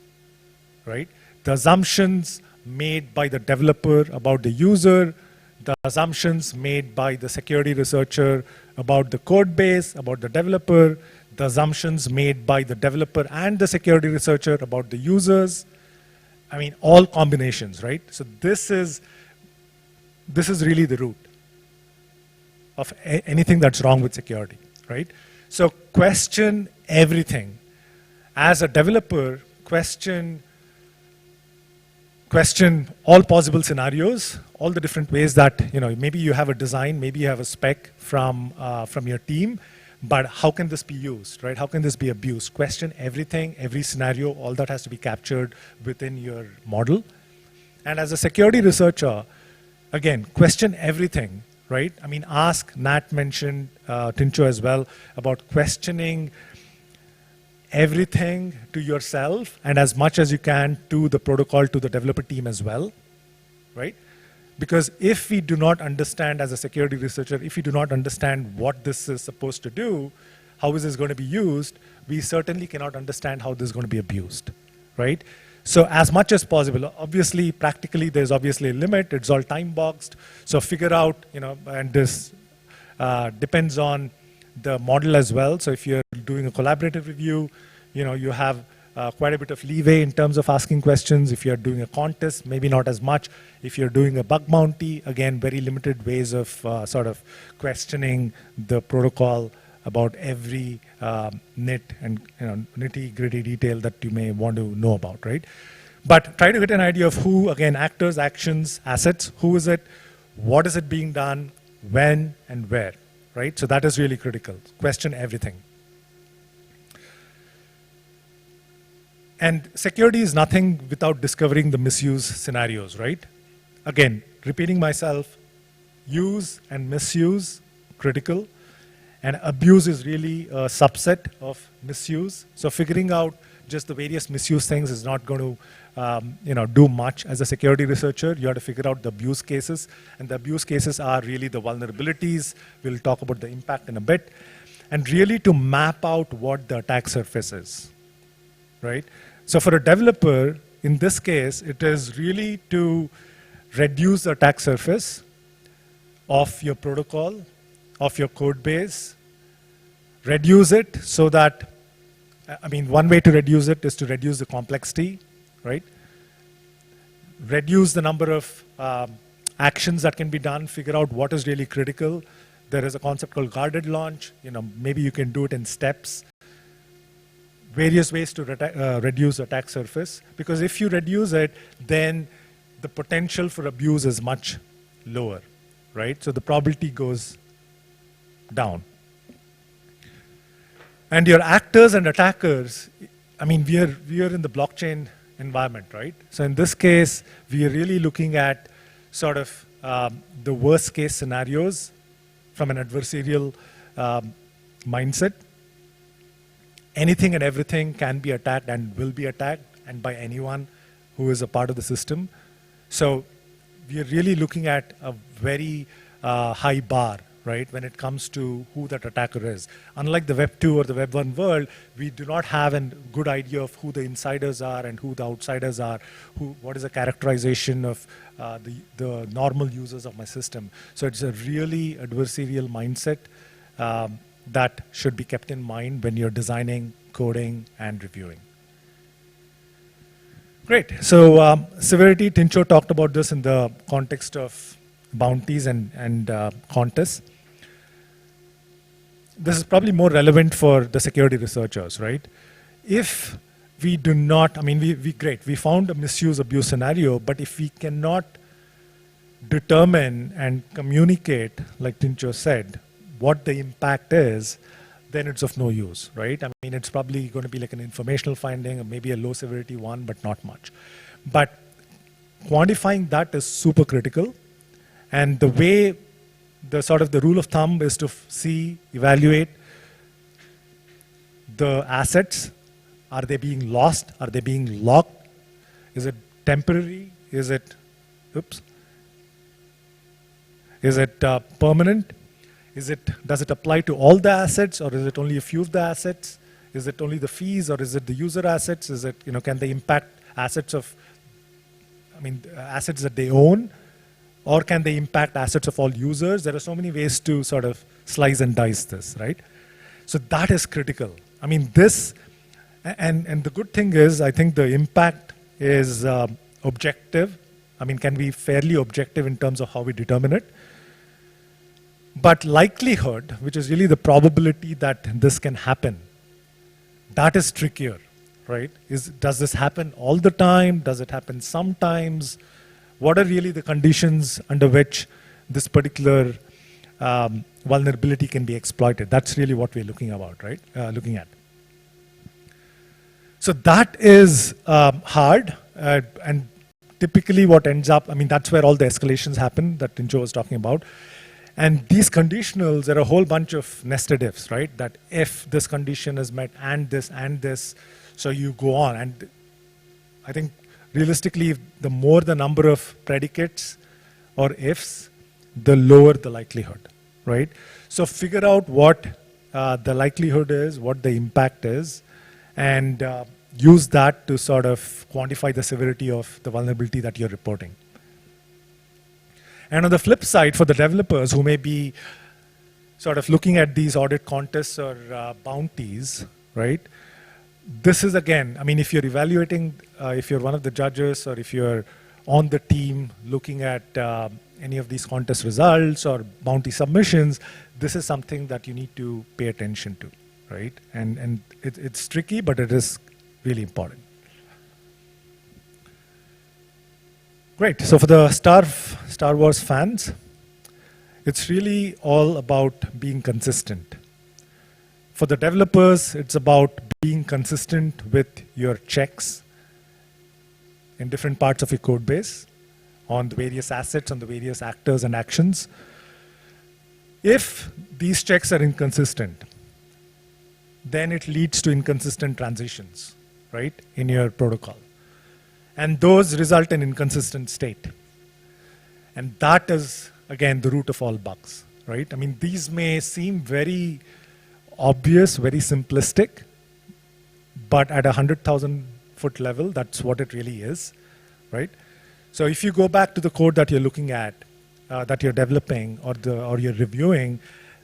[SPEAKER 1] right? The assumptions made by the developer about the user, the assumptions made by the security researcher about the code base, about the developer, the assumptions made by the developer and the security researcher about the users. I mean, all combinations, right? So this is really the root of anything that's wrong with security, right? So question everything. As a developer, question all possible scenarios, all the different ways that, maybe you have a design, maybe you have a spec from your team, but how can this be used, right? How can this be abused? Question everything, every scenario, all that has to be captured within your model. And as a security researcher, again, question everything, right? I mean, ask, Nat mentioned, Tincho as well, about questioning everything to yourself and as much as you can to the protocol, to the developer team as well, right? Because if we do not understand as a security researcher, if we do not understand what this is supposed to do, how is this going to be used, we certainly cannot understand how this is going to be abused, right? So as much as possible, obviously, practically, there's obviously a limit. It's all time boxed. So figure out, and this depends on the model as well. So if you're doing a collaborative review, you have quite a bit of leeway in terms of asking questions. If you're doing a contest, maybe not as much. If you're doing a bug bounty, again, very limited ways of sort of questioning the protocol about every nit and nitty-gritty detail that you may want to know about, right? But try to get an idea of who, again, actors, actions, assets, who is it, what is it being done, when, and where, right? So that is really critical. Question everything. And security is nothing without discovering the misuse scenarios, right? Again, repeating myself, use and misuse, critical. And abuse is really a subset of misuse. So figuring out just the various misuse things is not going to do much. As a security researcher, you have to figure out the abuse cases. And the abuse cases are really the vulnerabilities. We'll talk about the impact in a bit. And really to map out what the attack surface is, right? So for a developer, in this case, it is really to reduce the attack surface of your protocol, of your code base, reduce it so that, I mean, one way to reduce it is to reduce the complexity, right? Reduce the number of actions that can be done, figure out what is really critical. There is a concept called guarded launch. Maybe you can do it in steps. Various ways to reduce attack surface, because if you reduce it, then the potential for abuse is much lower, right? So the probability goes down. And your actors and attackers, I mean, we are in the blockchain environment, right? So in this case, we are really looking at sort of the worst case scenarios from an adversarial mindset. Anything and everything can be attacked and will be attacked, and by anyone who is a part of the system. So we are really looking at a very high bar, right, when it comes to who that attacker is. Unlike the Web 2 or the Web 1 world, we do not have a good idea of who the insiders are and who the outsiders are, what is the characterization of the normal users of my system. So it's a really adversarial mindset that should be kept in mind when you're designing, coding, and reviewing. Great. So severity, Tincho talked about this in the context of bounties and contests. This is probably more relevant for the security researchers, right? If we do not, I mean, we found a misuse abuse scenario, but if we cannot determine and communicate, like Tincho said, what the impact is, then it's of no use, right? I mean, it's probably going to be like an informational finding or maybe a low severity one, but not much. But quantifying that is super critical. And the way the sort of the rule of thumb is to evaluate the assets. Are they being lost? Are they being locked? Is it temporary? Is it, is it permanent? Does it apply to all the assets, or is it only a few of the assets? Is it only the fees, or is it the user assets? Is it, can they impact assets of, assets that they own? Or can they impact assets of all users? There are so many ways to sort of slice and dice this, right? So that is critical. I mean, this, and the good thing is, I think the impact is objective. I mean, can be fairly objective in terms of how we determine it. But likelihood, which is really the probability that this can happen, that is trickier, right? Does this happen all the time? Does it happen sometimes? What are really the conditions under which this particular vulnerability can be exploited? That's really what we're looking about, right? Looking at. So that is hard, and typically what ends up, that's where all the escalations happen that Tincho was talking about. And these conditionals, there are a whole bunch of nested ifs, right? That if this condition is met and this, so you go on. And I think realistically, the more the number of predicates or ifs, the lower the likelihood, right? So figure out what the likelihood is, what the impact is, and use that to sort of quantify the severity of the vulnerability that you're reporting. And on the flip side, for the developers who may be sort of looking at these audit contests or bounties, right? This is again, if you're evaluating, if you're one of the judges or if you're on the team looking at any of these contest results or bounty submissions, this is something that you need to pay attention to, right? And it's tricky, but it is really important. Great. So for the Star Wars fans, it's really all about being consistent. For the developers, it's about being consistent with your checks in different parts of your code base on the various assets, on the various actors and actions. If these checks are inconsistent, then it leads to inconsistent transitions, right, in your protocol. And those result in inconsistent state. And that is, again, the root of all bugs, right? These may seem very obvious, very simplistic, but at 100,000 foot level, that's what it really is, right? So if you go back to the code that you're looking at, that you're developing or you're reviewing,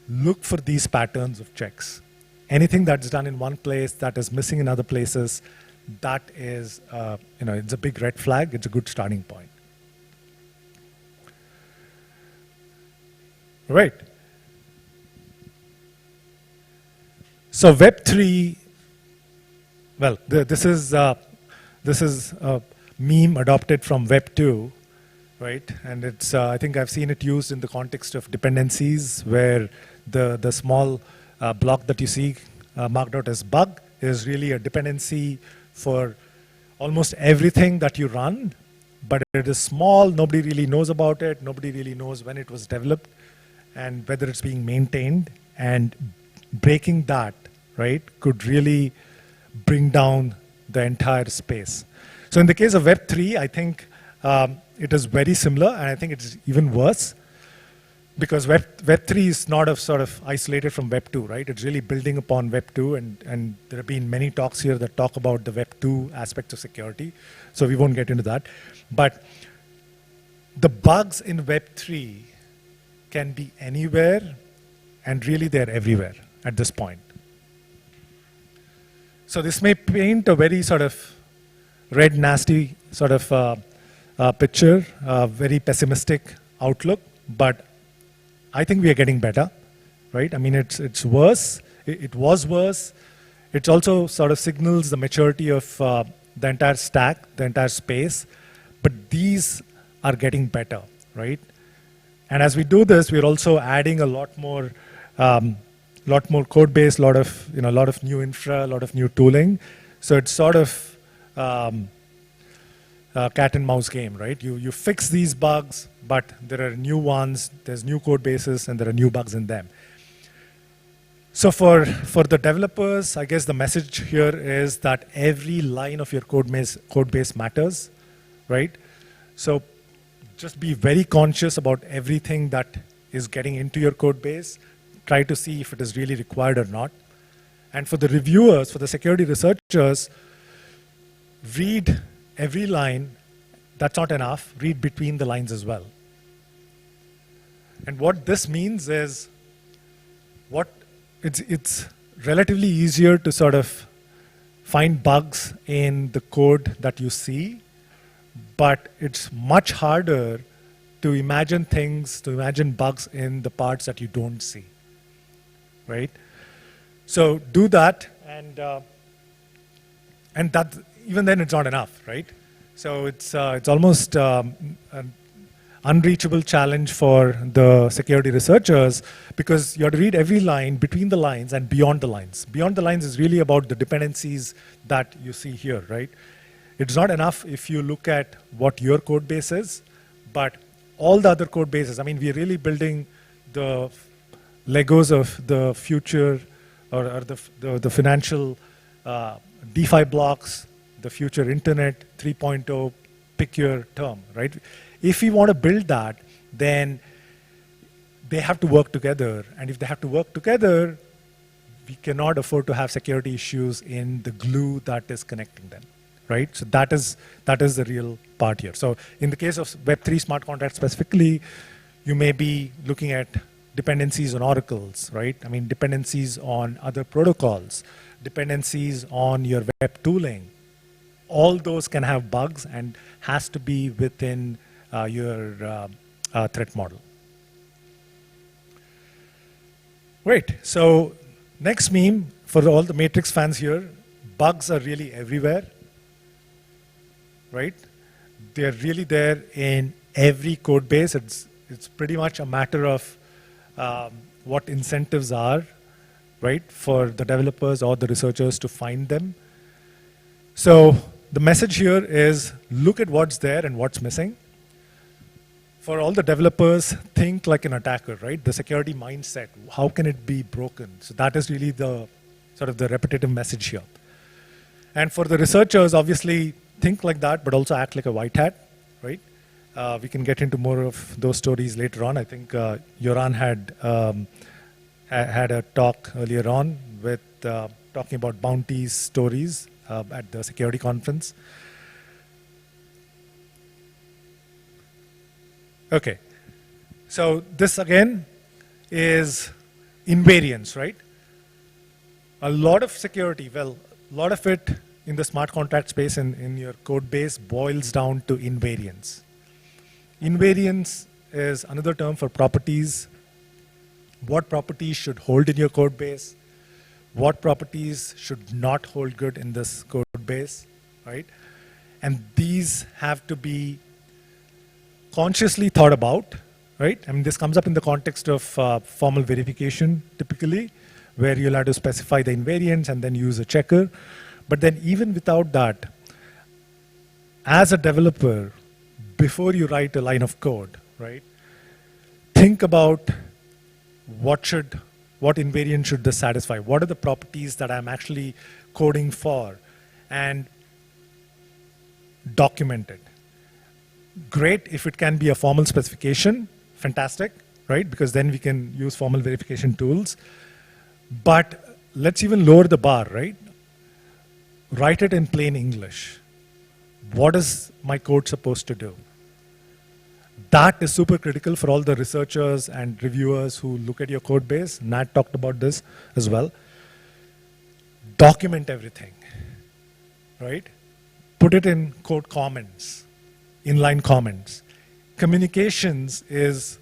[SPEAKER 1] look for these patterns of checks. Anything that's done in one place that is missing in other places, that is, it's a big red flag. It's a good starting point. Right. So Web3, well, this is a meme adopted from Web 2, right? And it's I think I've seen it used in the context of dependencies, where the small block that you see marked out as bug is really a dependency for almost everything that you run, but it is small, nobody really knows about it, nobody really knows when it was developed and whether it's being maintained, and breaking that, right, could really bring down the entire space. So in the case of Web3, I think it is very similar, and I think it's even worse, because Web3 is not sort of isolated from Web2, right? It's really building upon Web2, and there have been many talks here that talk about the Web2 aspects of security, so we won't get into that. But the bugs in Web3 can be anywhere, and really they're everywhere at this point. So this may paint a very sort of red, nasty sort of picture, very pessimistic outlook, but I think we are getting better, right? I mean, it's worse. It was worse. It also sort of signals the maturity of the entire stack, the entire space, but these are getting better, right? And as we do this, we're also adding a lot more code base, lot of new infra, a lot of new tooling. So it's sort of cat and mouse game, right? You fix these bugs, but there are new ones, there's new code bases, and there are new bugs in them. So for the developers, I guess the message here is that every line of your code base matters, right? So just be very conscious about everything that is getting into your code base. Try to see if it is really required or not. And for the reviewers, for the security researchers, read every line. That's not enough. Read between the lines as well. And what this means is, it's relatively easier to sort of find bugs in the code that you see, but it's much harder to imagine bugs in the parts that you don't see, right? So do that, and that, even then it's not enough, right? So it's almost an unreachable challenge for the security researchers, because you have to read every line, between the lines, and beyond the lines. Beyond the lines is really about the dependencies that you see here, right? It's not enough if you look at what your code base is, but all the other code bases. I mean, we're really building the Legos of the future, or the financial DeFi blocks, the future internet 3.0, pick your term, right? If we want to build that, then they have to work together. And if they have to work together, we cannot afford to have security issues in the glue that is connecting them, right? So that is the real part here. So in the case of Web3 smart contracts specifically, you may be looking at dependencies on oracles, right? I mean, dependencies on other protocols, dependencies on your web tooling. All those can have bugs and has to be within your threat model. Great. So next meme for all the Matrix fans here, bugs are really everywhere, right? They're really there in every code base. It's pretty much a matter of what incentives are, right, for the developers or the researchers to find them. So the message here is, look at what's there and what's missing. For all the developers, think like an attacker, right? The security mindset, how can it be broken? So that is really the sort of the repetitive message here. And for the researchers, obviously, think like that, but also act like a white hat, right? We can get into more of those stories later on. I think Joran had a talk earlier on with talking about Bounties stories at the security conference. Okay, so this again is invariance, right? A lot of security, well, a lot of it in the smart contract space and in your code base boils down to invariance. Invariance is another term for properties. What properties should hold in your code base? What properties should not hold good in this code base, right? And these have to be consciously thought about, right? I mean, this comes up in the context of formal verification, typically, where you'll have to specify the invariants and then use a checker. But then even without that, as a developer, before you write a line of code, right, think about what invariant should this satisfy? What are the properties that I'm actually coding for? And document it. Great if it can be a formal specification, fantastic, right? Because then we can use formal verification tools. But let's even lower the bar, right? Write it in plain English. What is my code supposed to do? That is super critical for all the researchers and reviewers who look at your code base. Nat talked about this as well. Document everything, right? Put it in code comments, inline comments. Communications is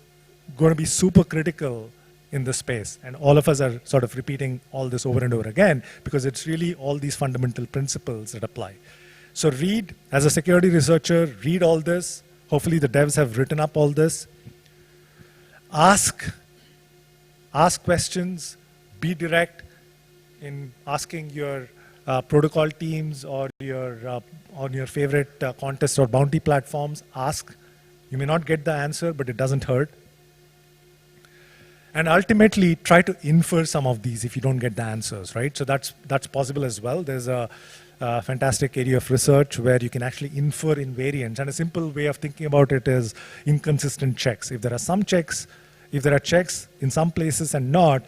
[SPEAKER 1] going to be super critical in this space. And all of us are sort of repeating all this over and over again because it's really all these fundamental principles that apply. So read, as a security researcher, read all this. Hopefully the devs have written up all this. Ask questions, be direct in asking your protocol teams or your on your favorite contest or bounty platforms. Ask. You may not get the answer, but it doesn't hurt. And ultimately, try to infer some of these if you don't get the answers, right? So that's possible as well. There's a fantastic area of research where you can actually infer invariants. And a simple way of thinking about it is inconsistent checks. If there are some checks, if there are checks in some places and not,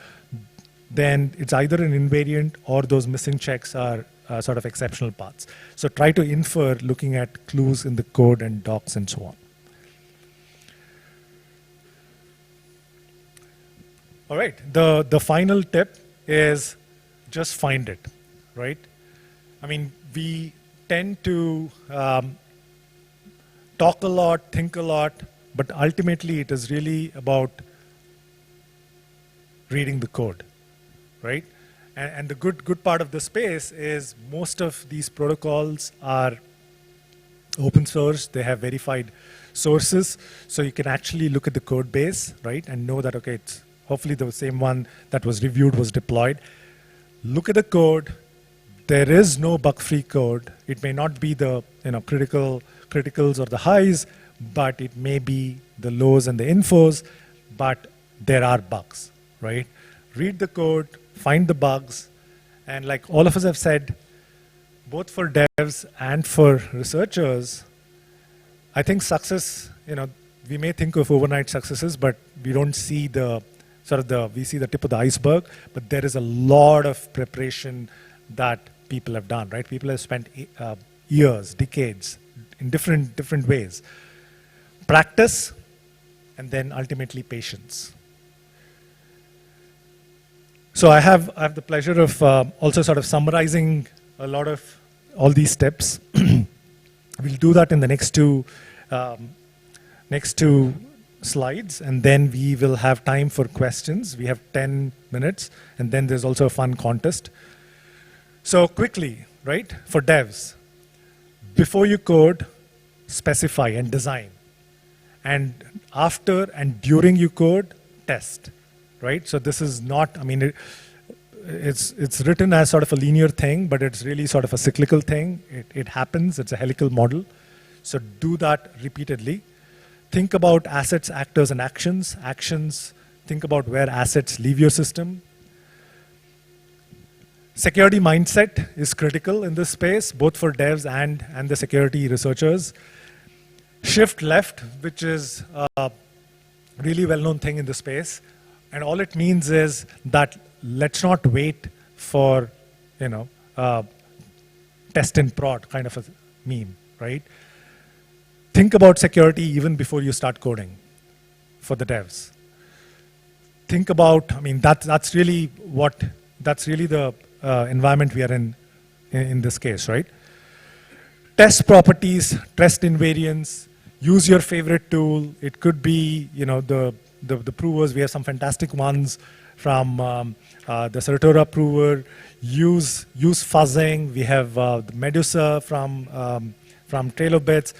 [SPEAKER 1] then it's either an invariant or those missing checks are sort of exceptional paths. So try to infer looking at clues in the code and docs and so on. All right, the final tip is just find it, right? I mean, we tend to talk a lot, think a lot, but ultimately it is really about reading the code, right? And the good part of the space is most of these protocols are open source. They have verified sources, so you can actually look at the code base, right, and know that, okay, it's hopefully the same one that was reviewed was deployed. Look at the code. There is no bug-free code. It may not be the criticals or the highs, but it may be the lows and the infos, but there are bugs, right? Read the code, find the bugs, and like all of us have said, both for devs and for researchers, I think success, we may think of overnight successes, but we don't see we see the tip of the iceberg, but there is a lot of preparation that people have done, right? People have spent years, decades, in different ways. Practice, and then ultimately patience. So I have the pleasure of also sort of summarizing a lot of all these steps. We'll do that in the next two slides, and then we will have time for questions. We have 10 minutes, and then there's also a fun contest. So quickly, right, for devs, before you code, specify and design. And after and during you code, test, right? So this is not, I mean, it's written as sort of a linear thing, but it's really sort of a cyclical thing. It happens, it's a helical model. So do that repeatedly. Think about assets, actors, and actions. Actions, think about where assets leave your system. Security mindset is critical in this space, both for devs and the security researchers. Shift left, which is a really well-known thing in the space. And all it means is that let's not wait for, test and prod kind of a meme, right? Think about security even before you start coding for the devs. Think about, I mean, that's really the environment we are in this case, right? Test properties, test invariants, use your favorite tool. It could be, the provers. We have some fantastic ones from the Sartora prover. Use fuzzing. We have the Medusa from Trailobits.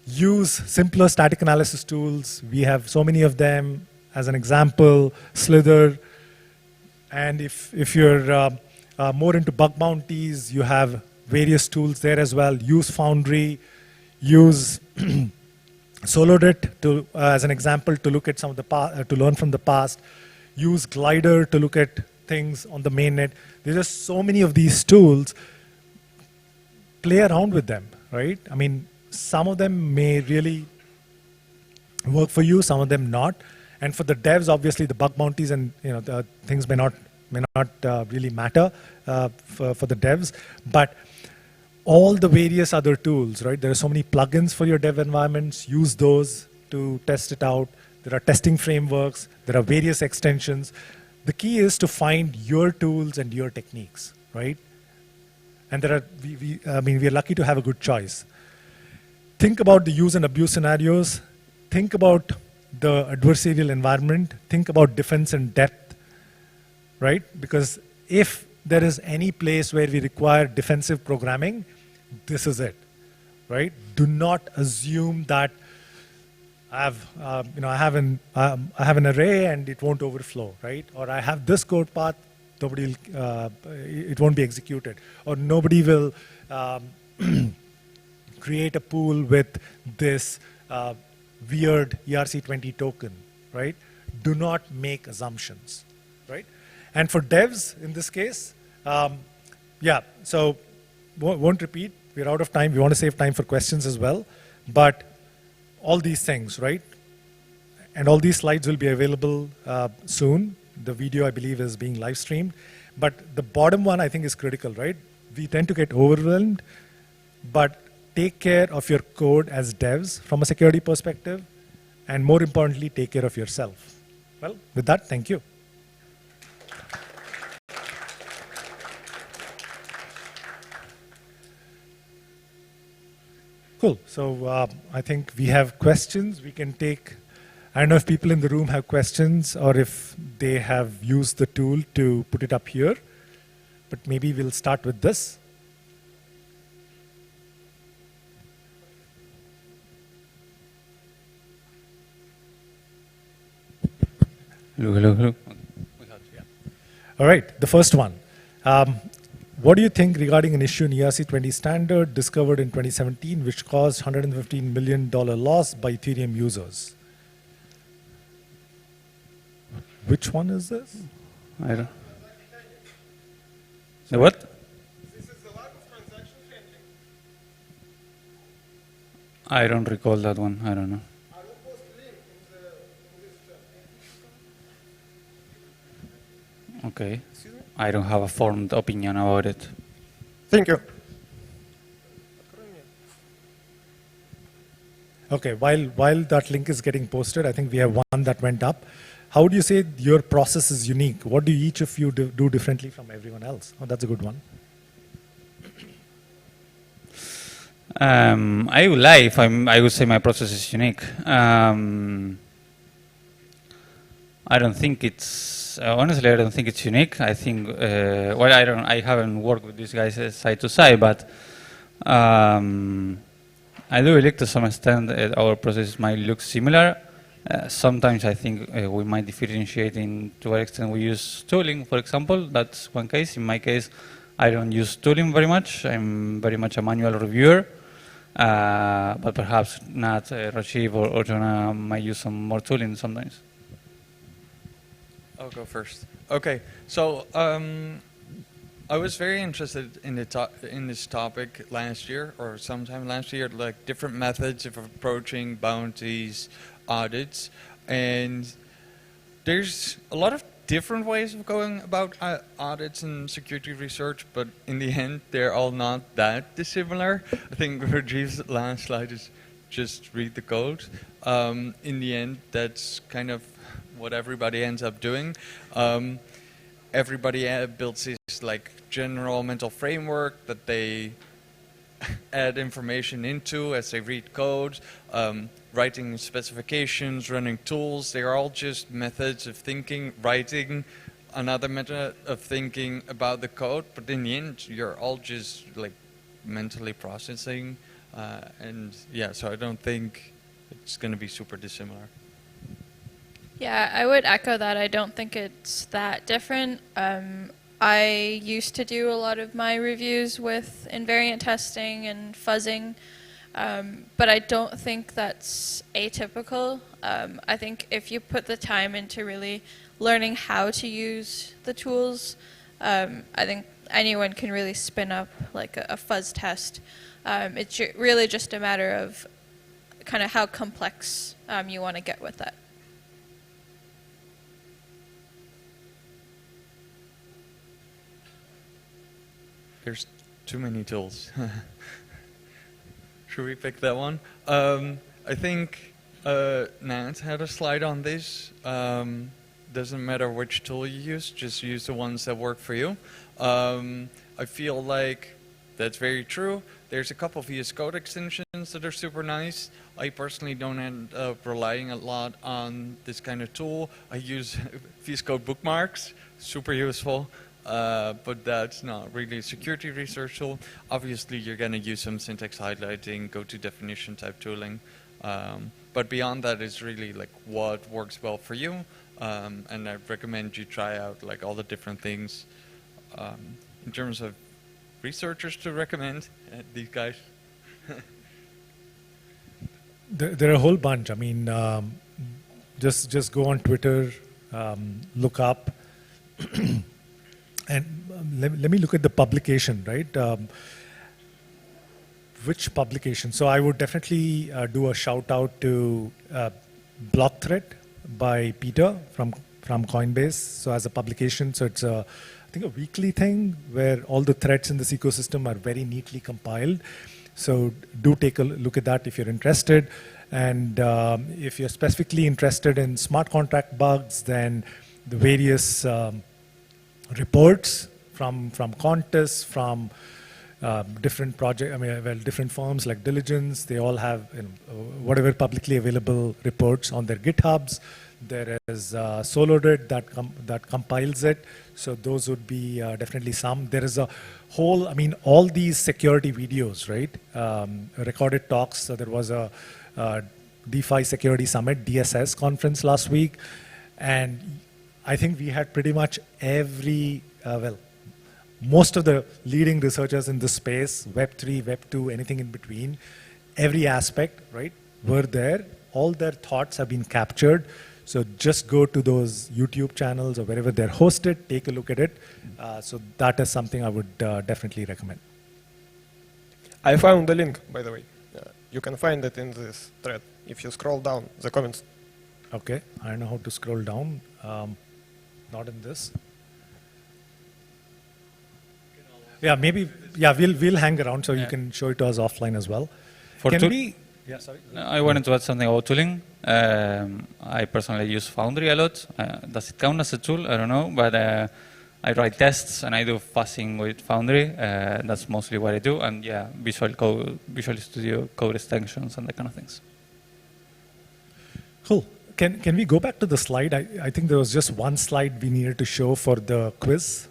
[SPEAKER 1] Use simpler static analysis tools. We have so many of them. As an example, Slither. And if you're more into bug bounties, you have various tools there as well. Use Foundry, use Solidit to, as an example, to look at some of the to learn from the past. Use Glider to look at things on the mainnet. There's just so many of these tools. Play around with them, right? I mean, some of them may really work for you, some of them not. And for the devs, obviously, the bug bounties and the things may not really matter for the devs, but all the various other tools, right? There are so many plugins for your dev environments. Use those to test it out. There are testing frameworks. There are various extensions. The key is to find your tools and your techniques, right? And there are, I mean, we are lucky to have a good choice. Think about the use and abuse scenarios. Think about the adversarial environment. Think about defense and depth, right? Because if there is any place where we require defensive programming, this is it, right? Do not assume that I have an array and it won't overflow, right? Or I have this code path, it won't be executed, or nobody will create a pool with this weird ERC20 token, right? Do not make assumptions, right? And for devs, in this case, yeah, so won't repeat. We're out of time. We want to save time for questions as well. But all these things, right? And all these slides will be available soon. The video, I believe, is being live streamed. But the bottom one, I think, is critical, right? We tend to get overwhelmed, but take care of your code as devs from a security perspective, and more importantly, take care of yourself. Well, with that, thank you. Cool. So I think we have questions. We can take, I don't know if people in the room have questions or if they have used the tool to put it up here, but maybe we'll start with this.
[SPEAKER 3] Look.
[SPEAKER 1] All right, the first one. What do you think regarding an issue in ERC20 standard discovered in 2017, which caused $115 million loss by Ethereum users? Which one is this?
[SPEAKER 3] I don't. The what?
[SPEAKER 5] This is the lack of transaction handling.
[SPEAKER 3] I don't recall that one. I don't know.
[SPEAKER 5] I will post a link in this chat.
[SPEAKER 3] Okay. I don't have a formed opinion about it.
[SPEAKER 5] Thank you.
[SPEAKER 1] Okay, while that link is getting posted, I think we have one that went up. How do you say your process is unique? What do each of you do differently from everyone else? Oh, that's a good one.
[SPEAKER 3] I would lie if I would say my process is unique. I don't think it's honestly. I don't think it's unique. I think well, I haven't worked with these guys side to side, but I do believe to some extent our process might look similar. Sometimes I think we might differentiate to what extent we use tooling, for example. That's one case. In my case, I don't use tooling very much. I'm very much a manual reviewer. But perhaps not Rajiv or Joran might use some more tooling sometimes.
[SPEAKER 2] I'll go first. Okay, so I was very interested in this topic last year or sometime last year, like different methods of approaching bounties, audits, and there's a lot of different ways of going about audits and security research, but in the end, they're all not that dissimilar. I think Rajiv's last slide is just read the code. In the end, that's kind of what everybody ends up doing. Everybody builds this like general mental framework that they add information into as they read code, writing specifications, running tools. They are all just methods of thinking, writing another method of thinking about the code, but in the end, you're all just like mentally processing. And yeah, so I don't think it's going to be super dissimilar.
[SPEAKER 4] Yeah, I would echo that. I don't think it's that different. I used to do a lot of my reviews with invariant testing and fuzzing, but I don't think that's atypical. I think if you put the time into really learning how to use the tools, I think anyone can really spin up like a fuzz test. It's really just a matter of kind of how complex you want to get with that.
[SPEAKER 2] There's too many tools. Should we pick that one? I think Nat had a slide on this. Doesn't matter which tool you use, just use the ones that work for you. I feel like that's very true. There's a couple of VS Code extensions that are super nice. I personally don't end up relying a lot on this kind of tool. I use VS Code bookmarks, super useful. But that's not really a security research tool. Obviously, you're going to use some syntax highlighting, go-to definition type tooling. But beyond that is really like what works well for you. And I recommend you try out like all the different things. In terms of researchers to recommend, these guys.
[SPEAKER 1] There are a whole bunch. I mean, just go on Twitter, look up. And let me look at the publication, right? Which publication? So I would definitely do a shout out to Block Thread by Peter from Coinbase. So as a publication, so it's I think a weekly thing where all the threads in this ecosystem are very neatly compiled. So do take a look at that if you're interested. And if you're specifically interested in smart contract bugs, then the various reports from contests, from different project, different firms like Diligence, they all have whatever publicly available reports on their GitHubs. There is Solodit that compiles it. So those would be definitely some. There is a whole, all these security videos, right? Recorded talks. So there was a DeFi Security Summit, DSS conference last week. And I think we had pretty much every, most of the leading researchers in this space, Web3, Web2, anything in between, every aspect, right, were there. All their thoughts have been captured. So just go to those YouTube channels or wherever they're hosted, take a look at it. So that is something I would definitely recommend.
[SPEAKER 5] I found the link, by the way. You can find it in this thread if you scroll down the comments.
[SPEAKER 1] Okay, I don't know how to scroll down. Not in this. Yeah, maybe. Yeah, we'll hang around so you can show it to us offline as well. Yeah, sorry.
[SPEAKER 3] I wanted to add something about tooling. I personally use Foundry a lot. Does it count as a tool? I don't know, but I write tests and I do fuzzing with Foundry. That's mostly what I do, and yeah, Visual Studio code extensions and that kind of things.
[SPEAKER 1] Cool. Can we go back to the slide? I think there was just one slide we needed to show for the quiz.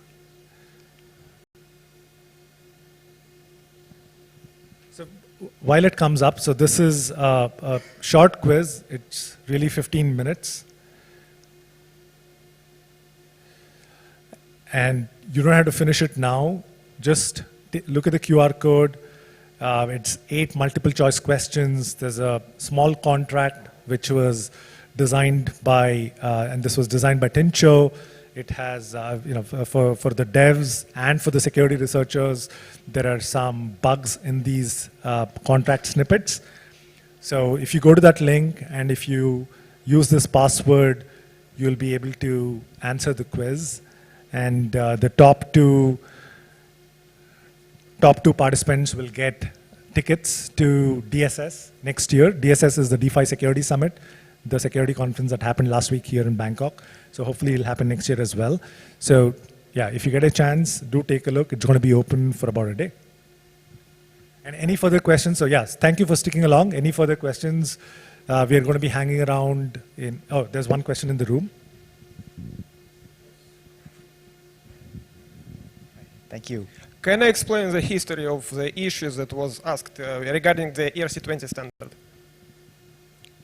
[SPEAKER 1] So while it comes up, so this is a short quiz. It's really 15 minutes. And you don't have to finish it now. Just look at the QR code. It's 8 multiple choice questions. There's a small contract which was designed by, and this was designed by Tincho. It has, for the devs and for the security researchers, there are some bugs in these contract snippets. So if you go to that link and if you use this password, you'll be able to answer the quiz. And the top two participants will get tickets to DSS next year. DSS is the DeFi Security Summit, the security conference that happened last week here in Bangkok. So hopefully it'll happen next year as well. So yeah, if you get a chance, do take a look. It's going to be open for about a day. And any further questions? So yes, thank you for sticking along. Any further questions? We are going to be hanging around in, oh, there's one question in the room.
[SPEAKER 6] Thank you.
[SPEAKER 5] Can I explain the history of the issues that was asked regarding the ERC20 standard?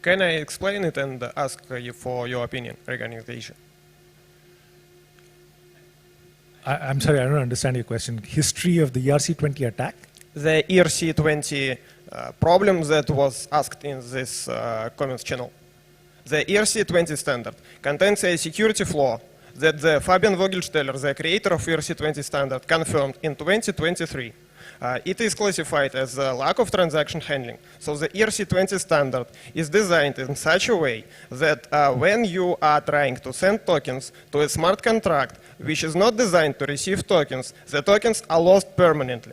[SPEAKER 5] Can I explain it and ask you for your opinion regarding the issue?
[SPEAKER 1] I'm sorry, I don't understand your question. History of the ERC-20 attack?
[SPEAKER 5] The ERC-20 problem that was asked in this comments channel. The ERC-20 standard contains a security flaw that the Fabian Vogelsteller, the creator of ERC-20 standard, confirmed in 2023. It is classified as a lack of transaction handling. So the ERC-20 standard is designed in such a way that when you are trying to send tokens to a smart contract which is not designed to receive tokens, the tokens are lost permanently.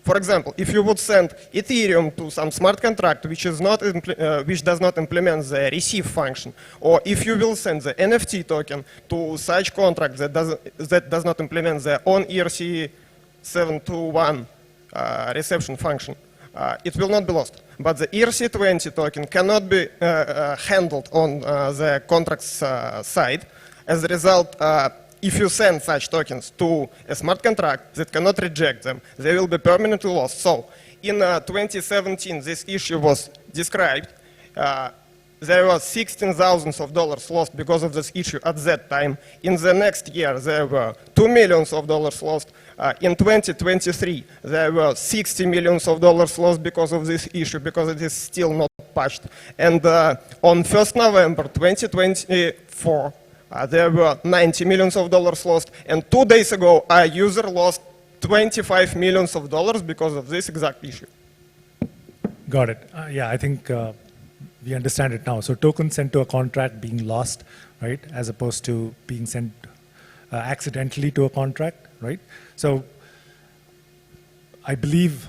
[SPEAKER 5] For example, if you would send Ethereum to some smart contract which does not implement the receive function, or if you will send the NFT token to such contract that does not implement the on ERC-721 reception function, it will not be lost. But the ERC-20 token cannot be handled on the contract's side. As a result, if you send such tokens to a smart contract that cannot reject them, they will be permanently lost. So in 2017, this issue was described. There was $16,000 lost because of this issue at that time. In the next year, there were $2 million lost. In 2023, there were $60 million lost because of this issue, because it is still not patched. And on 1st November 2024, there were $90 million lost. And 2 days ago, a user lost $25 million because of this exact issue.
[SPEAKER 1] Got it. Yeah, I think we understand it now. So tokens sent to a contract being lost, right, as opposed to being sent accidentally to a contract, right? So I believe,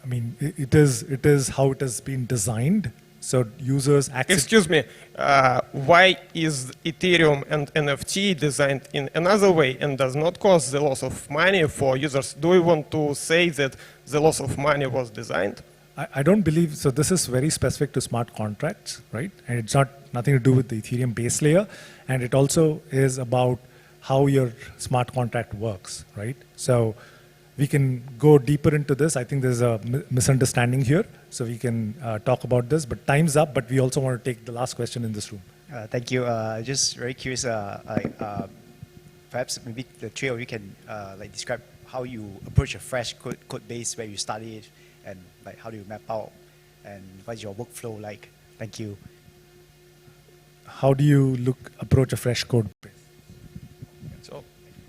[SPEAKER 1] I mean, it is how it has been designed. So users
[SPEAKER 5] Excuse me, why is Ethereum and NFT designed in another way and does not cause the loss of money for users? Do you want to say that the loss of money was designed?
[SPEAKER 1] I don't believe, so this is very specific to smart contracts, right? And it's nothing to do with the Ethereum base layer. And it also is about how your smart contract works, right? So we can go deeper into this. I think there's a misunderstanding here. So we can talk about this, but time's up, but we also want to take the last question in this room.
[SPEAKER 6] Thank you. Just very curious, perhaps maybe the three of you can describe how you approach a fresh code base, where you study it, and how do you map out, and what's your workflow like? Thank you.
[SPEAKER 1] How do you approach a fresh code base?
[SPEAKER 2] So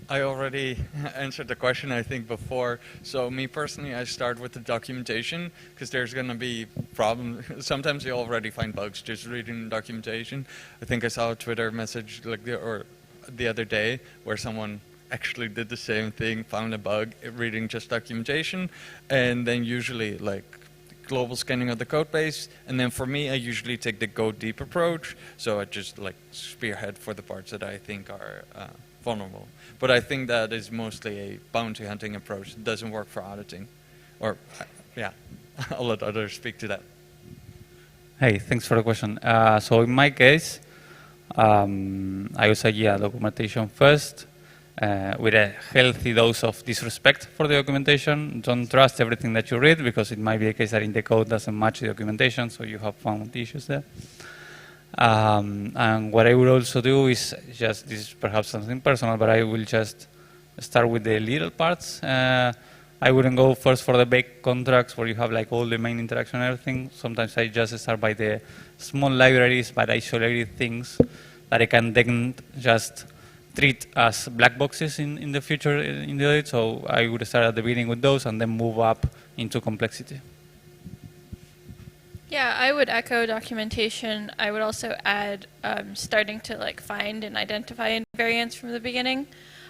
[SPEAKER 2] I already answered the question, I think, before. So me personally, I start with the documentation, because there's going to be problems. Sometimes you already find bugs just reading the documentation. I think I saw a Twitter message the other day where someone actually did the same thing, found a bug reading just documentation, and then usually global scanning of the code base. And then for me, I usually take the go deep approach. So I just spearhead for the parts that I think are vulnerable. But I think that is mostly a bounty hunting approach. It doesn't work for auditing. Or, yeah, I'll let others speak to that.
[SPEAKER 3] Hey, thanks for the question. So in my case, I would say, documentation first, with a healthy dose of disrespect for the documentation. Don't trust everything that you read, because it might be a case that in the code doesn't match the documentation, so you have found issues there. And what I would also do is this is perhaps something personal, but I will just start with the little parts. I wouldn't go first for the big contracts where you have all the main interaction and everything. Sometimes I just start by the small libraries, but isolated things that I can then just treat as black boxes in the future in the audit. So I would start at the beginning with those and then move up into complexity.
[SPEAKER 4] Yeah, I would echo documentation. I would also add starting to find and identify invariants from the beginning.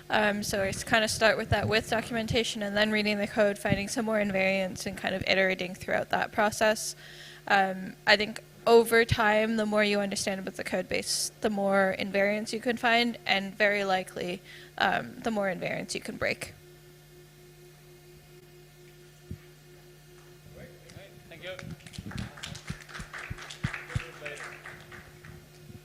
[SPEAKER 4] So I kind of start with that with documentation, and then reading the code, finding some more invariants, and kind of iterating throughout that process. I think over time, the more you understand about the code base, the more invariants you can find, and very likely, the more invariants you can break.
[SPEAKER 3] Thank you.